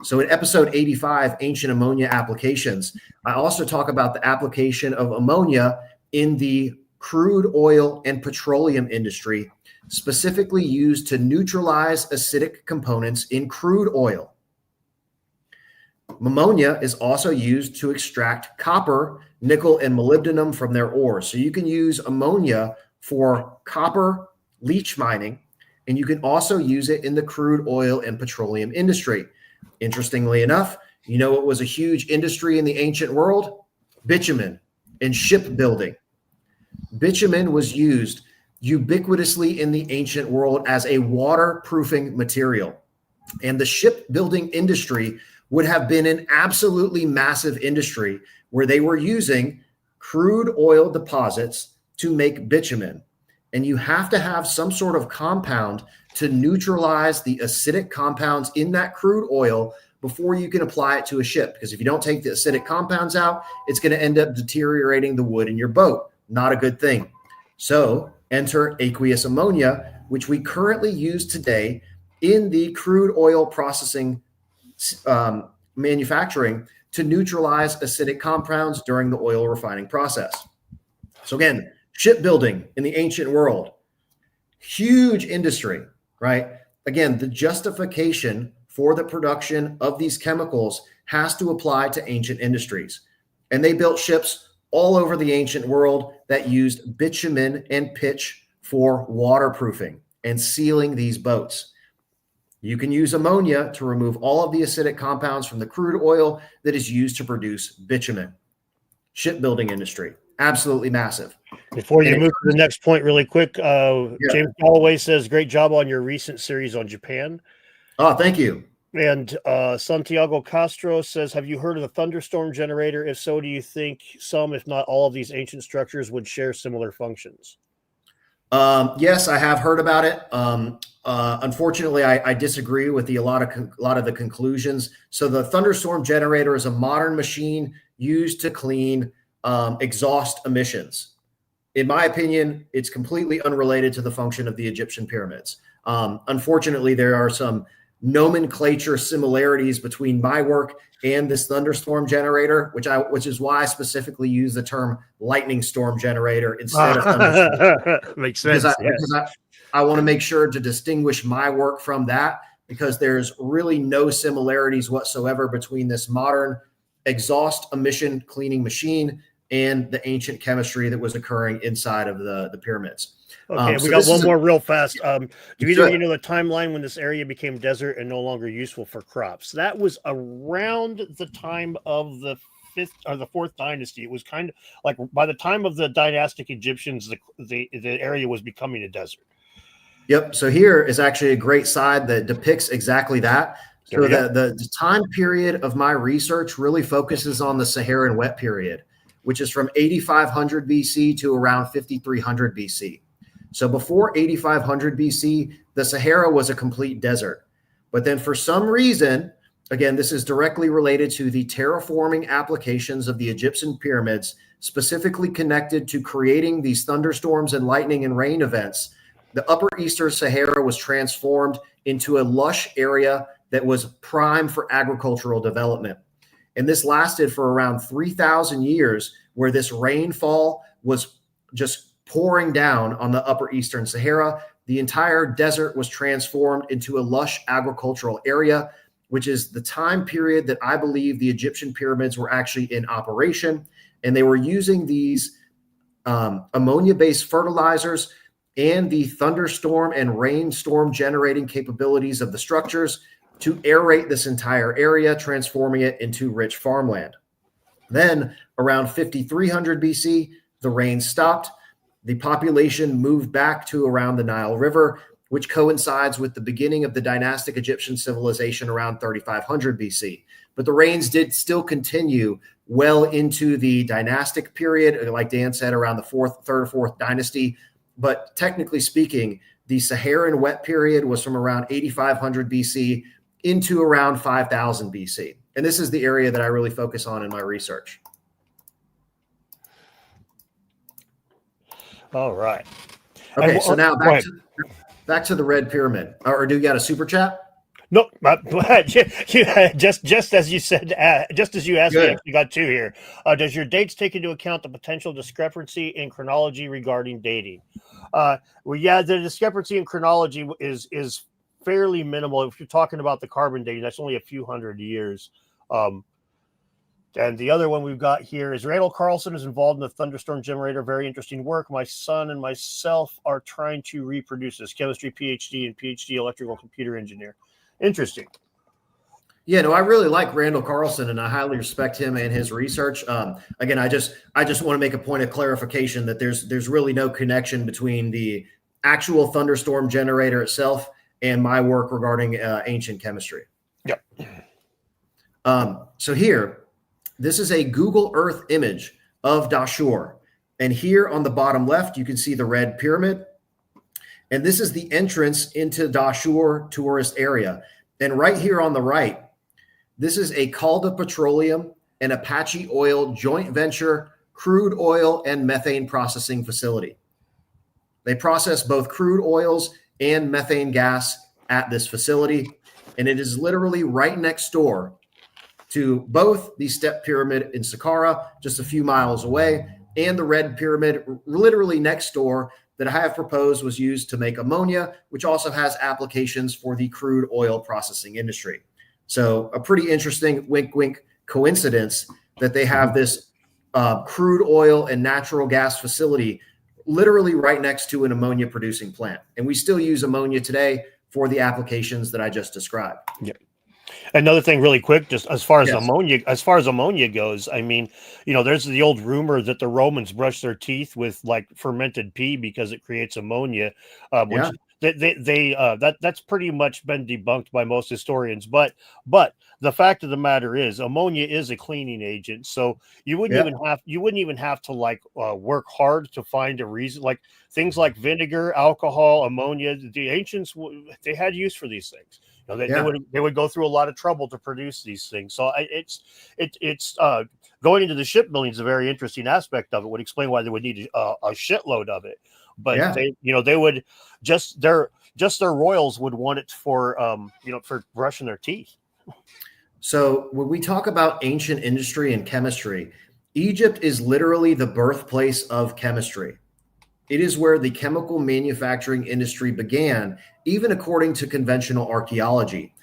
So in episode 85, Ancient Ammonia Applications, I also talk about the application of ammonia in the crude oil and petroleum industry, specifically used to neutralize acidic components in crude oil. Ammonia is also used to extract copper, nickel, and molybdenum from their ores. So you can use ammonia for copper leach mining, and you can also use it in the crude oil and petroleum industry. Interestingly enough, you know what was a huge industry in the ancient world? Bitumen and shipbuilding. Bitumen was used ubiquitously in the ancient world as a waterproofing material. And the shipbuilding industry would have been an absolutely massive industry where they were using crude oil deposits to make bitumen. And you have to have some sort of compound to neutralize the acidic compounds in that crude oil before you can apply it to a ship. Because if you don't take the acidic compounds out, it's going to end up deteriorating the wood in your boat. Not a good thing. So enter aqueous ammonia, which we currently use today in the crude oil processing manufacturing to neutralize acidic compounds during the oil refining process. So again, shipbuilding in the ancient world, huge industry, right? Again, the justification for the production of these chemicals has to apply to ancient industries. And they built ships all over the ancient world that used bitumen and pitch for waterproofing and sealing these boats. You can use ammonia to remove all of the acidic compounds from the crude oil that is used to produce bitumen. Shipbuilding industry, absolutely massive. Before you move to the next point really quick, James Holloway says, great job on your recent series on Japan. Oh, thank you. And Santiago Castro says, have you heard of the thunderstorm generator? If so, do you think some, if not all of these ancient structures would share similar functions? Yes, I have heard about it. Unfortunately, I disagree with a lot of the conclusions. So the thunderstorm generator is a modern machine used to clean exhaust emissions. In my opinion, it's completely unrelated to the function of the Egyptian pyramids. Unfortunately, there are some nomenclature similarities between my work and this thunderstorm generator, which is why I specifically use the term lightning storm generator instead of thunderstorm. Makes sense. Because I want to make sure to distinguish my work from that, because there's really no similarities whatsoever between this modern exhaust emission cleaning machine and the ancient chemistry that was occurring inside of the pyramids. Okay, we got one more real fast. Do either of you know the timeline when this area became desert and no longer useful for crops? That was around the time of the fifth or the fourth dynasty. It was kind of like by the time of the dynastic Egyptians, the area was becoming a desert. Yep. So here is actually a great slide that depicts exactly that. So the time period of my research really focuses on the Saharan wet period, which is from 8500 BC to around 5300 BC. So before 8500 BC, the Sahara was a complete desert. But then for some reason, again, this is directly related to the terraforming applications of the Egyptian pyramids, specifically connected to creating these thunderstorms and lightning and rain events. The Upper Eastern Sahara was transformed into a lush area that was prime for agricultural development. And this lasted for around 3,000 years, where this rainfall was just pouring down on the Upper Eastern Sahara. The entire desert was transformed into a lush agricultural area, which is the time period that I believe the Egyptian pyramids were actually in operation. And they were using these ammonia-based fertilizers and the thunderstorm and rainstorm generating capabilities of the structures to aerate this entire area, transforming it into rich farmland. Then around 5300 BC, the rain stopped. The population moved back to around the Nile River, which coincides with the beginning of the dynastic Egyptian civilization around 3500 BC. But the rains did still continue well into the dynastic period, like Dan said, around the third or fourth dynasty. But technically speaking, the Saharan wet period was from around 8500 BC into around 5000 BC. And this is the area that I really focus on in my research. All right. Okay, so now back to the Red Pyramid. Or do you got a super chat? No, just as you said, just as you asked me, you got two here. Does your dates take into account the potential discrepancy in chronology regarding dating? Well, yeah, the discrepancy in chronology is fairly minimal. If you're talking about the carbon dating, that's only a few hundred years. And the other one we've got here is Randall Carlson is involved in the thunderstorm generator. Very interesting work. My son and myself are trying to reproduce this. Chemistry PhD and PhD electrical computer engineer. Interesting. Yeah, no, I really like Randall Carlson, and I highly respect him and his research. Again, I just want to make a point of clarification that there's really no connection between the actual thunderstorm generator itself and my work regarding ancient chemistry. Yep. So here, this is a Google Earth image of Dashur. And here on the bottom left, you can see the red pyramid. And this is the entrance into Dashur tourist area. And right here on the right, this is a Calda Petroleum and Apache Oil joint venture crude oil and methane processing facility. They process both crude oils and methane gas at this facility. And it is literally right next door to both the step pyramid in Saqqara, just a few miles away, and the red pyramid literally next door that I have proposed was used to make ammonia, which also has applications for the crude oil processing industry. So a pretty interesting wink, wink coincidence that they have this crude oil and natural gas facility literally right next to an ammonia producing plant. And we still use ammonia today for the applications that I just described. Yep. Another thing really quick, just as far as Yes. ammonia goes, I mean, there's the old rumor that the Romans brushed their teeth with like fermented pee because it creates ammonia, which that's pretty much been debunked by most historians. But the fact of the matter is ammonia is a cleaning agent. So you wouldn't even have to like work hard to find a reason, like things like vinegar, alcohol, ammonia. The ancients, they had use for these things. They would go through a lot of trouble to produce these things. So it's going into the shipbuilding is a very interesting aspect of it. Would explain why they would need a shitload of it. But they would just their royals would want it for for brushing their teeth. So when we talk about ancient industry and chemistry, Egypt is literally the birthplace of chemistry. It is where the chemical manufacturing industry began, even according to conventional archaeology.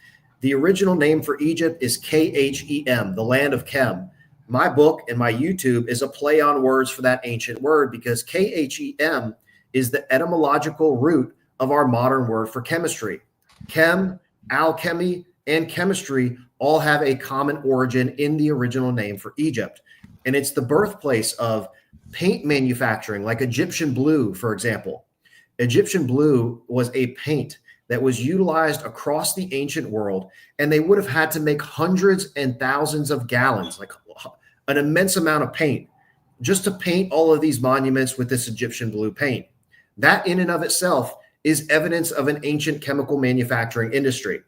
The original name for Egypt is Khem, the land of Chem. My book and my YouTube is a play on words for that ancient word because Khem is the etymological root of our modern word for chemistry. Chem, alchemy, and chemistry all have a common origin in the original name for Egypt. And it's the birthplace of paint manufacturing, like Egyptian blue, for example. Egyptian blue was a paint that was utilized across the ancient world, and they would have had to make hundreds and thousands of gallons, like an immense amount of paint, just to paint all of these monuments with this Egyptian blue paint. That in and of itself is evidence of an ancient chemical manufacturing industry.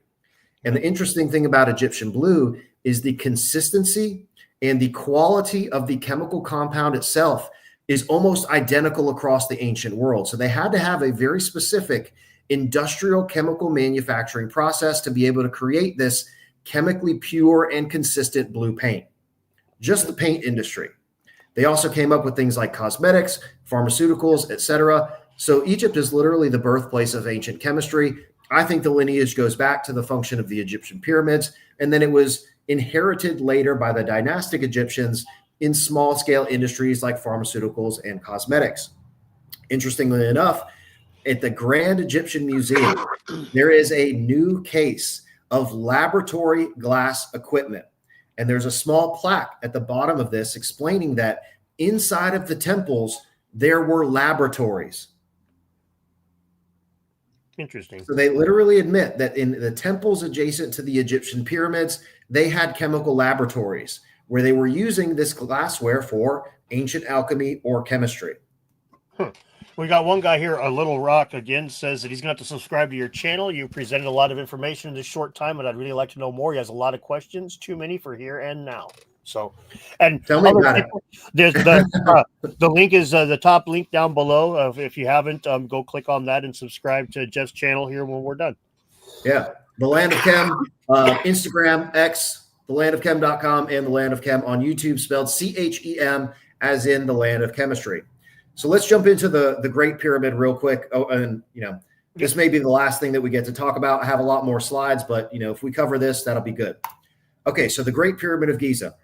And the interesting thing about Egyptian blue is the consistency and the quality of the chemical compound itself is almost identical across the ancient world. So they had to have a very specific industrial chemical manufacturing process to be able to create this chemically pure and consistent blue paint. Just the paint industry. They also came up with things like cosmetics, pharmaceuticals, etc. So Egypt is literally the birthplace of ancient chemistry. I think the lineage goes back to the function of the Egyptian pyramids, and then it was inherited later by the dynastic Egyptians in small-scale industries like pharmaceuticals and cosmetics. Interestingly enough, at the Grand Egyptian Museum, there is a new case of laboratory glass equipment. And there's a small plaque at the bottom of this explaining that inside of the temples, there were laboratories. Interesting. So they literally admit that in the temples adjacent to the Egyptian pyramids, they had chemical laboratories where they were using this glassware for ancient alchemy or chemistry. We got one guy here, a Little Rock, again, says that he's going to have to subscribe to your channel. You presented a lot of information in this short time, and I'd really like to know more. He has a lot of questions, too many for here and now. So, and tell me about people, there's the link is the top link down below. If you haven't, go click on that and subscribe to Geoff's channel here when we're done. Yeah, the Land of Chem, Instagram, X, thelandofchem.com, and the Land of Chem on YouTube, spelled CHEM, as in the land of chemistry. So let's jump into the Great Pyramid real quick. Oh, and this may be the last thing that we get to talk about. I have a lot more slides, but if we cover this, that'll be good. Okay, so the Great Pyramid of Giza,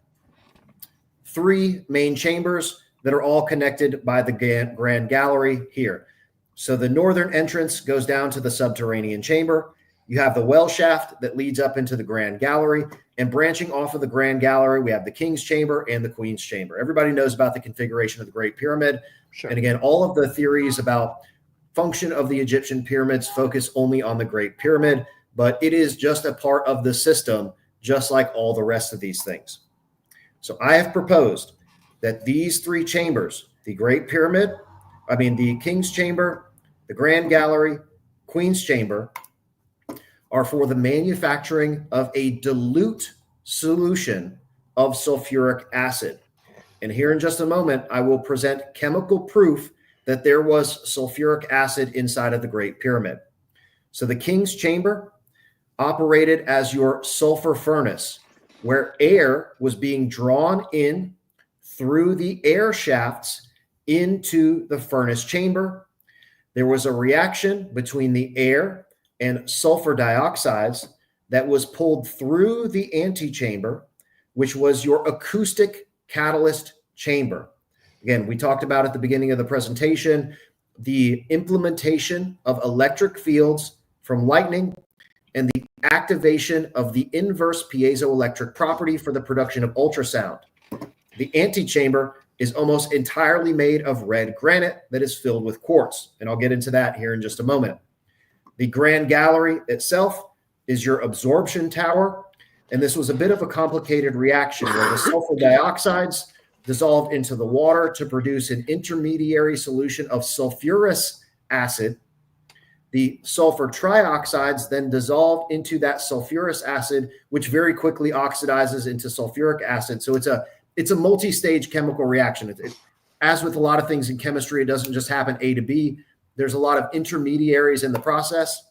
3 main chambers that are all connected by the Grand Gallery here. So the northern entrance goes down to the subterranean chamber. You have the well shaft that leads up into the Grand Gallery, and branching off of the Grand Gallery, we have the King's Chamber and the Queen's Chamber. Everybody knows about the configuration of the Great Pyramid. Sure. And again, all of the theories about function of the Egyptian pyramids focus only on the Great Pyramid, but it is just a part of the system, just like all the rest of these things. So I have proposed that these 3 chambers, the King's Chamber, the Grand Gallery, Queen's Chamber, are for the manufacturing of a dilute solution of sulfuric acid. And here in just a moment, I will present chemical proof that there was sulfuric acid inside of the Great Pyramid. So the King's Chamber operated as your sulfur furnace, where air was being drawn in through the air shafts into the furnace chamber. There was a reaction between the air and sulfur dioxides that was pulled through the antechamber, which was your acoustic catalyst chamber. Again, we talked about at the beginning of the presentation, the implementation of electric fields from lightning and the activation of the inverse piezoelectric property for the production of ultrasound. The antechamber is almost entirely made of red granite that is filled with quartz, and I'll get into that here in just a moment. The Grand Gallery itself is your absorption tower, and this was a bit of a complicated reaction where the sulfur dioxides dissolved into the water to produce an intermediary solution of sulfurous acid. The sulfur trioxides then dissolved into that sulfurous acid, which very quickly oxidizes into sulfuric acid. So it's a multi-stage chemical reaction. As with a lot of things in chemistry, it doesn't just happen A to B. There's a lot of intermediaries in the process.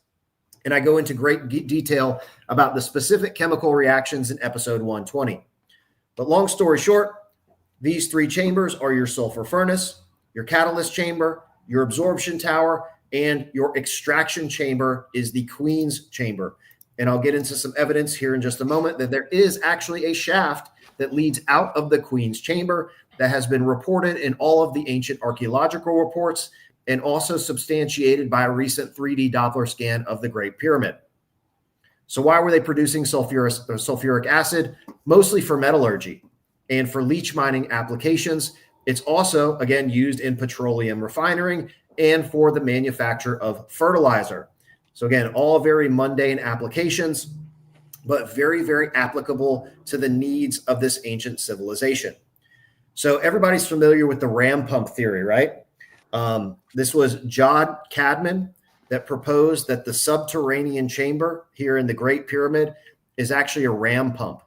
And I go into great detail about the specific chemical reactions in episode 120. But long story short, these 3 chambers are your sulfur furnace, your catalyst chamber, your absorption tower, and your extraction chamber is the Queen's Chamber. And I'll get into some evidence here in just a moment that there is actually a shaft that leads out of the Queen's Chamber that has been reported in all of the ancient archaeological reports and also substantiated by a recent 3D Doppler scan of the Great Pyramid. So why were they producing sulfuric acid? Mostly for metallurgy and for leach mining applications. It's also, again, used in petroleum refining and for the manufacture of fertilizer. So again, all very mundane applications, but very, very applicable to the needs of this ancient civilization. So everybody's familiar with the ram pump theory, right? This was John Cadman that proposed that the subterranean chamber here in the Great Pyramid is actually a ram pump.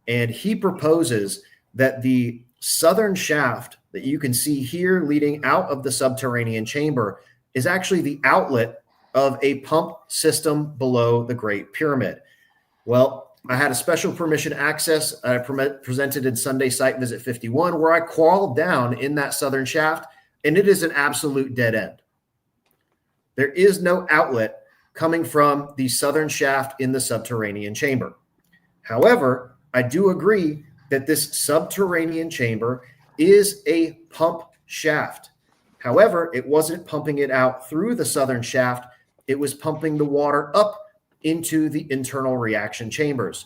And he proposes that the southern shaft that you can see here leading out of the subterranean chamber is actually the outlet of a pump system below the Great Pyramid. Well, I had a special permission access I presented in Sunday Site Visit 51 where I crawled down in that southern shaft, and it is an absolute dead end. There is no outlet coming from the southern shaft in the subterranean chamber. However, I do agree that this subterranean chamber is a pump shaft. However, it wasn't pumping it out through the southern shaft. It was pumping the water up into the internal reaction chambers.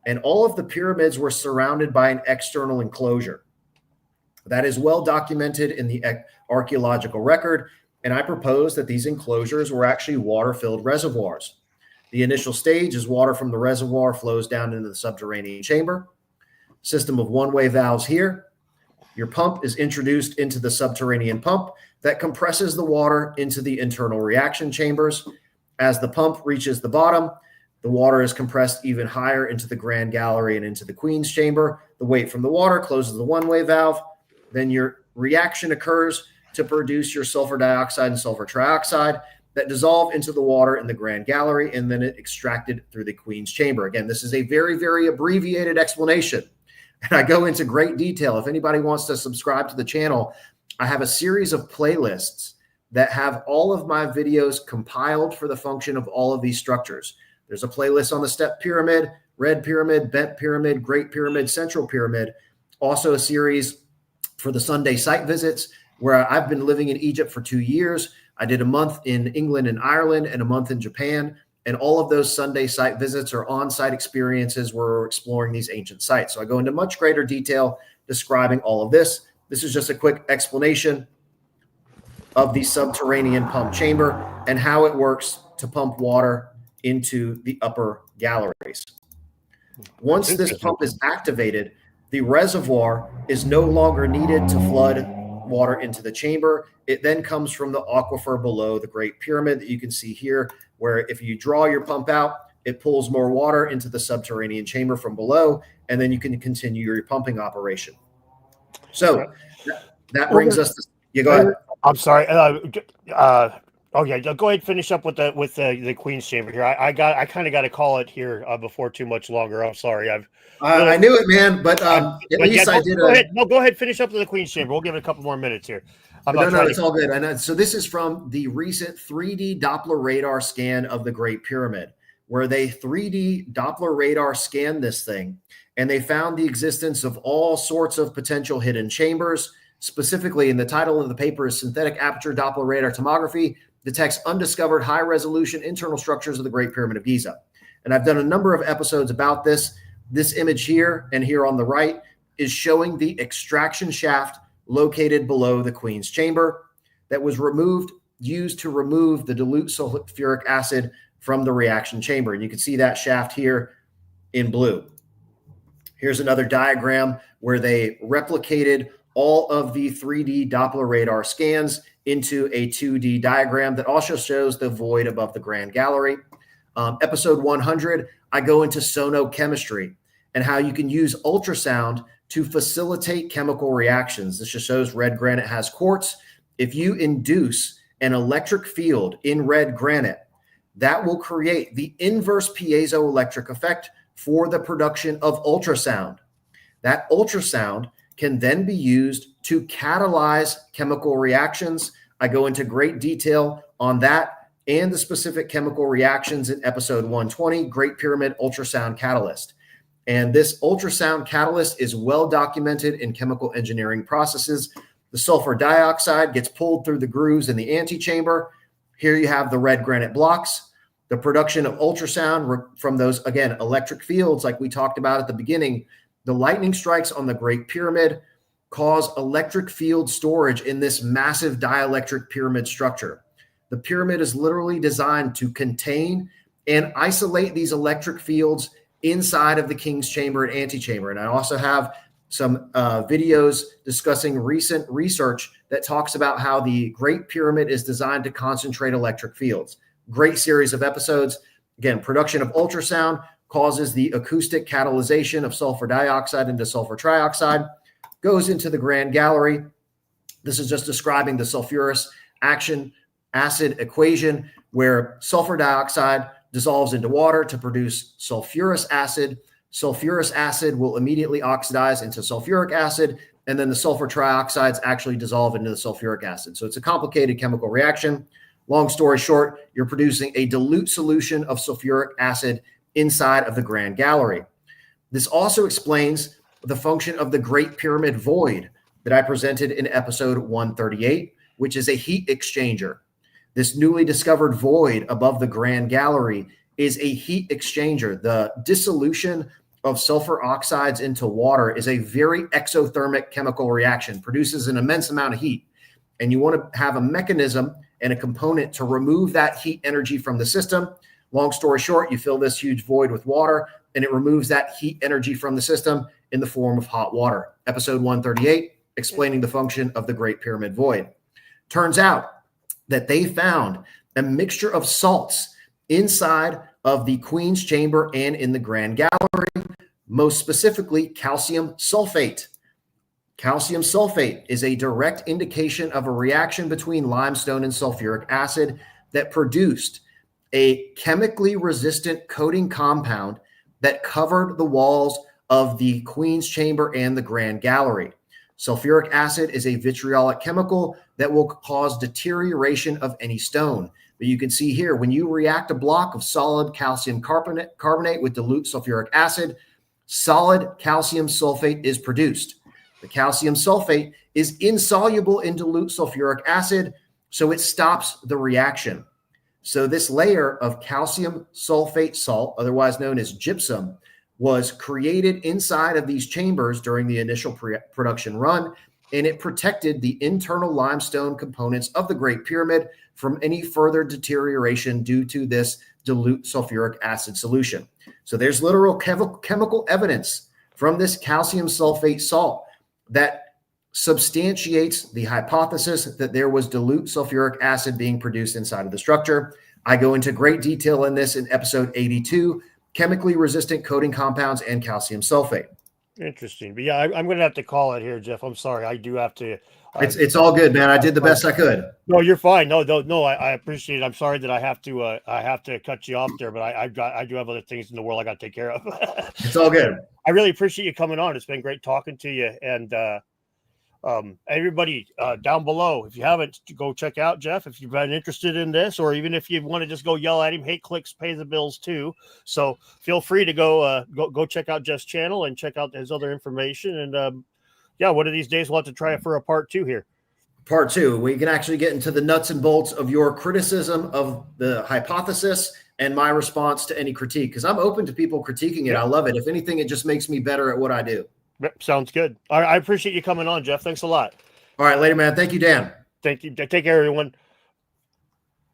And all of the pyramids were surrounded by an external enclosure. That is well documented in the archaeological record. And I propose that these enclosures were actually water-filled reservoirs. The initial stage is water from the reservoir flows down into the subterranean chamber. System of one-way valves here. Your pump is introduced into the subterranean pump that compresses the water into the internal reaction chambers. As the pump reaches the bottom, the water is compressed even higher into the Grand Gallery and into the Queen's Chamber. The weight from the water closes the one-way valve. Then your reaction occurs to produce your sulfur dioxide and sulfur trioxide that dissolve into the water in the Grand Gallery, and then it extracted through the Queen's Chamber. Again, this is a very, very abbreviated explanation, and I go into great detail. If anybody wants to subscribe to the channel, I have a series of playlists that have all of my videos compiled for the function of all of these structures. There's a playlist on the step pyramid, Red Pyramid, Bent Pyramid, Great Pyramid, Central Pyramid. Also a series for the Sunday site visits, where I've been living in Egypt for 2 years. I did a month in England and Ireland and a month in Japan. And all of those Sunday site visits are on-site experiences where we're exploring these ancient sites. So I go into much greater detail describing all of this. This is just a quick explanation of the subterranean pump chamber and how it works to pump water into the upper galleries. Once this pump is activated, the reservoir is no longer needed to flood water into the chamber. It then comes from the aquifer below the Great Pyramid that you can see here, where if you draw your pump out, it pulls more water into the subterranean chamber from below, and then you can continue your pumping operation. So that brings us to, you go ahead. I'm sorry. Oh yeah, go ahead and finish up with the Queen's Chamber here. I kind of got to call it here before too much longer. I'm sorry. I knew it, man, but at least I did. Go ahead, finish up with the Queen's Chamber. We'll give it a couple more minutes here. No, it's all good. I know. So this is from the recent 3D Doppler radar scan of the Great Pyramid, where they 3D Doppler radar scanned this thing, and they found the existence of all sorts of potential hidden chambers. Specifically, in the title of the paper is Synthetic Aperture Doppler Radar Tomography Detects Undiscovered High-Resolution Internal Structures of the Great Pyramid of Giza. And I've done a number of episodes about this. This image here and here on the right is showing the extraction shaft located below the Queen's Chamber that was used to remove the dilute sulfuric acid from the reaction chamber. And you can see that shaft here in blue. Here's another diagram where they replicated all of the 3D Doppler radar scans into a 2D diagram that also shows the void above the Grand Gallery. Episode 100, I go into sonochemistry and how you can use ultrasound to facilitate chemical reactions. This just shows red granite has quartz. If you induce an electric field in red granite, that will create the inverse piezoelectric effect for the production of ultrasound. That ultrasound can then be used to catalyze chemical reactions. I go into great detail on that and the specific chemical reactions in episode 120, Great Pyramid Ultrasound Catalyst. And this ultrasound catalyst is well documented in chemical engineering processes. The sulfur dioxide gets pulled through the grooves in the antechamber. Here you have the red granite blocks. The production of ultrasound from those, again, electric fields like we talked about at the beginning. The lightning strikes on the Great Pyramid cause electric field storage in this massive dielectric pyramid structure. The pyramid is literally designed to contain and isolate these electric fields inside of the King's Chamber and antechamber. And I also have some videos discussing recent research that talks about how the Great Pyramid is designed to concentrate electric fields. Great series of episodes. Again, production of ultrasound causes the acoustic catalyzation of sulfur dioxide into sulfur trioxide, goes into the Grand Gallery. This is just describing the sulfurous action acid equation where sulfur dioxide dissolves into water to produce sulfurous acid. Sulfurous acid will immediately oxidize into sulfuric acid, and then the sulfur trioxides actually dissolve into the sulfuric acid. So it's a complicated chemical reaction. Long story short, you're producing a dilute solution of sulfuric acid inside of the Grand Gallery. This also explains the function of the Great Pyramid void that I presented in episode 138, which is a heat exchanger. This newly discovered void above the Grand Gallery is a heat exchanger. The dissolution of sulfur oxides into water is a very exothermic chemical reaction, produces an immense amount of heat. And you want to have a mechanism and a component to remove that heat energy from the system. Long story short, you fill this huge void with water, and it removes that heat energy from the system in the form of hot water. Episode 138, explaining the function of the Great Pyramid void. Turns out that they found a mixture of salts inside of the Queen's Chamber and in the Grand Gallery, most specifically calcium sulfate. Calcium sulfate is a direct indication of a reaction between limestone and sulfuric acid that produced a chemically resistant coating compound that covered the walls of the Queen's Chamber and the Grand Gallery. Sulfuric acid is a vitriolic chemical that will cause deterioration of any stone. But you can see here, when you react a block of solid calcium carbonate with dilute sulfuric acid, solid calcium sulfate is produced. The calcium sulfate is insoluble in dilute sulfuric acid, so it stops the reaction. So this layer of calcium sulfate salt, otherwise known as gypsum, was created inside of these chambers during the initial production run, and it protected the internal limestone components of the Great Pyramid from any further deterioration due to this dilute sulfuric acid solution. So there's literal chemical evidence from this calcium sulfate salt that substantiates the hypothesis that there was dilute sulfuric acid being produced inside of the structure. I go into great detail in this in episode 82, chemically resistant coating compounds and calcium sulfate. Interesting. But yeah, I'm going to have to call it here, Geoff. I'm sorry. I do have to. It's all good, man. I did the best I could. No, you're fine. No. I appreciate it. I'm sorry that I have to cut you off there, but I do have other things in the world I got to take care of. It's all good. I really appreciate you coming on. It's been great talking to you. And everybody down below, if you haven't, go check out Geoff if you've been interested in this, or even if you want to just go yell at him. Hate clicks pay the bills too. So feel free to go check out Geoff's channel and check out his other information. And yeah, one of these days we'll have to try it for a part 2 here. Part 2, we can actually get into the nuts and bolts of your criticism of the hypothesis and my response to any critique, because I'm open to people critiquing it. I love it. If anything, it just makes me better at what I do. Yep, sounds good. All right, I appreciate you coming on, Geoff. Thanks a lot. All right, later, man. Thank you, Dan. Thank you. Take care, everyone.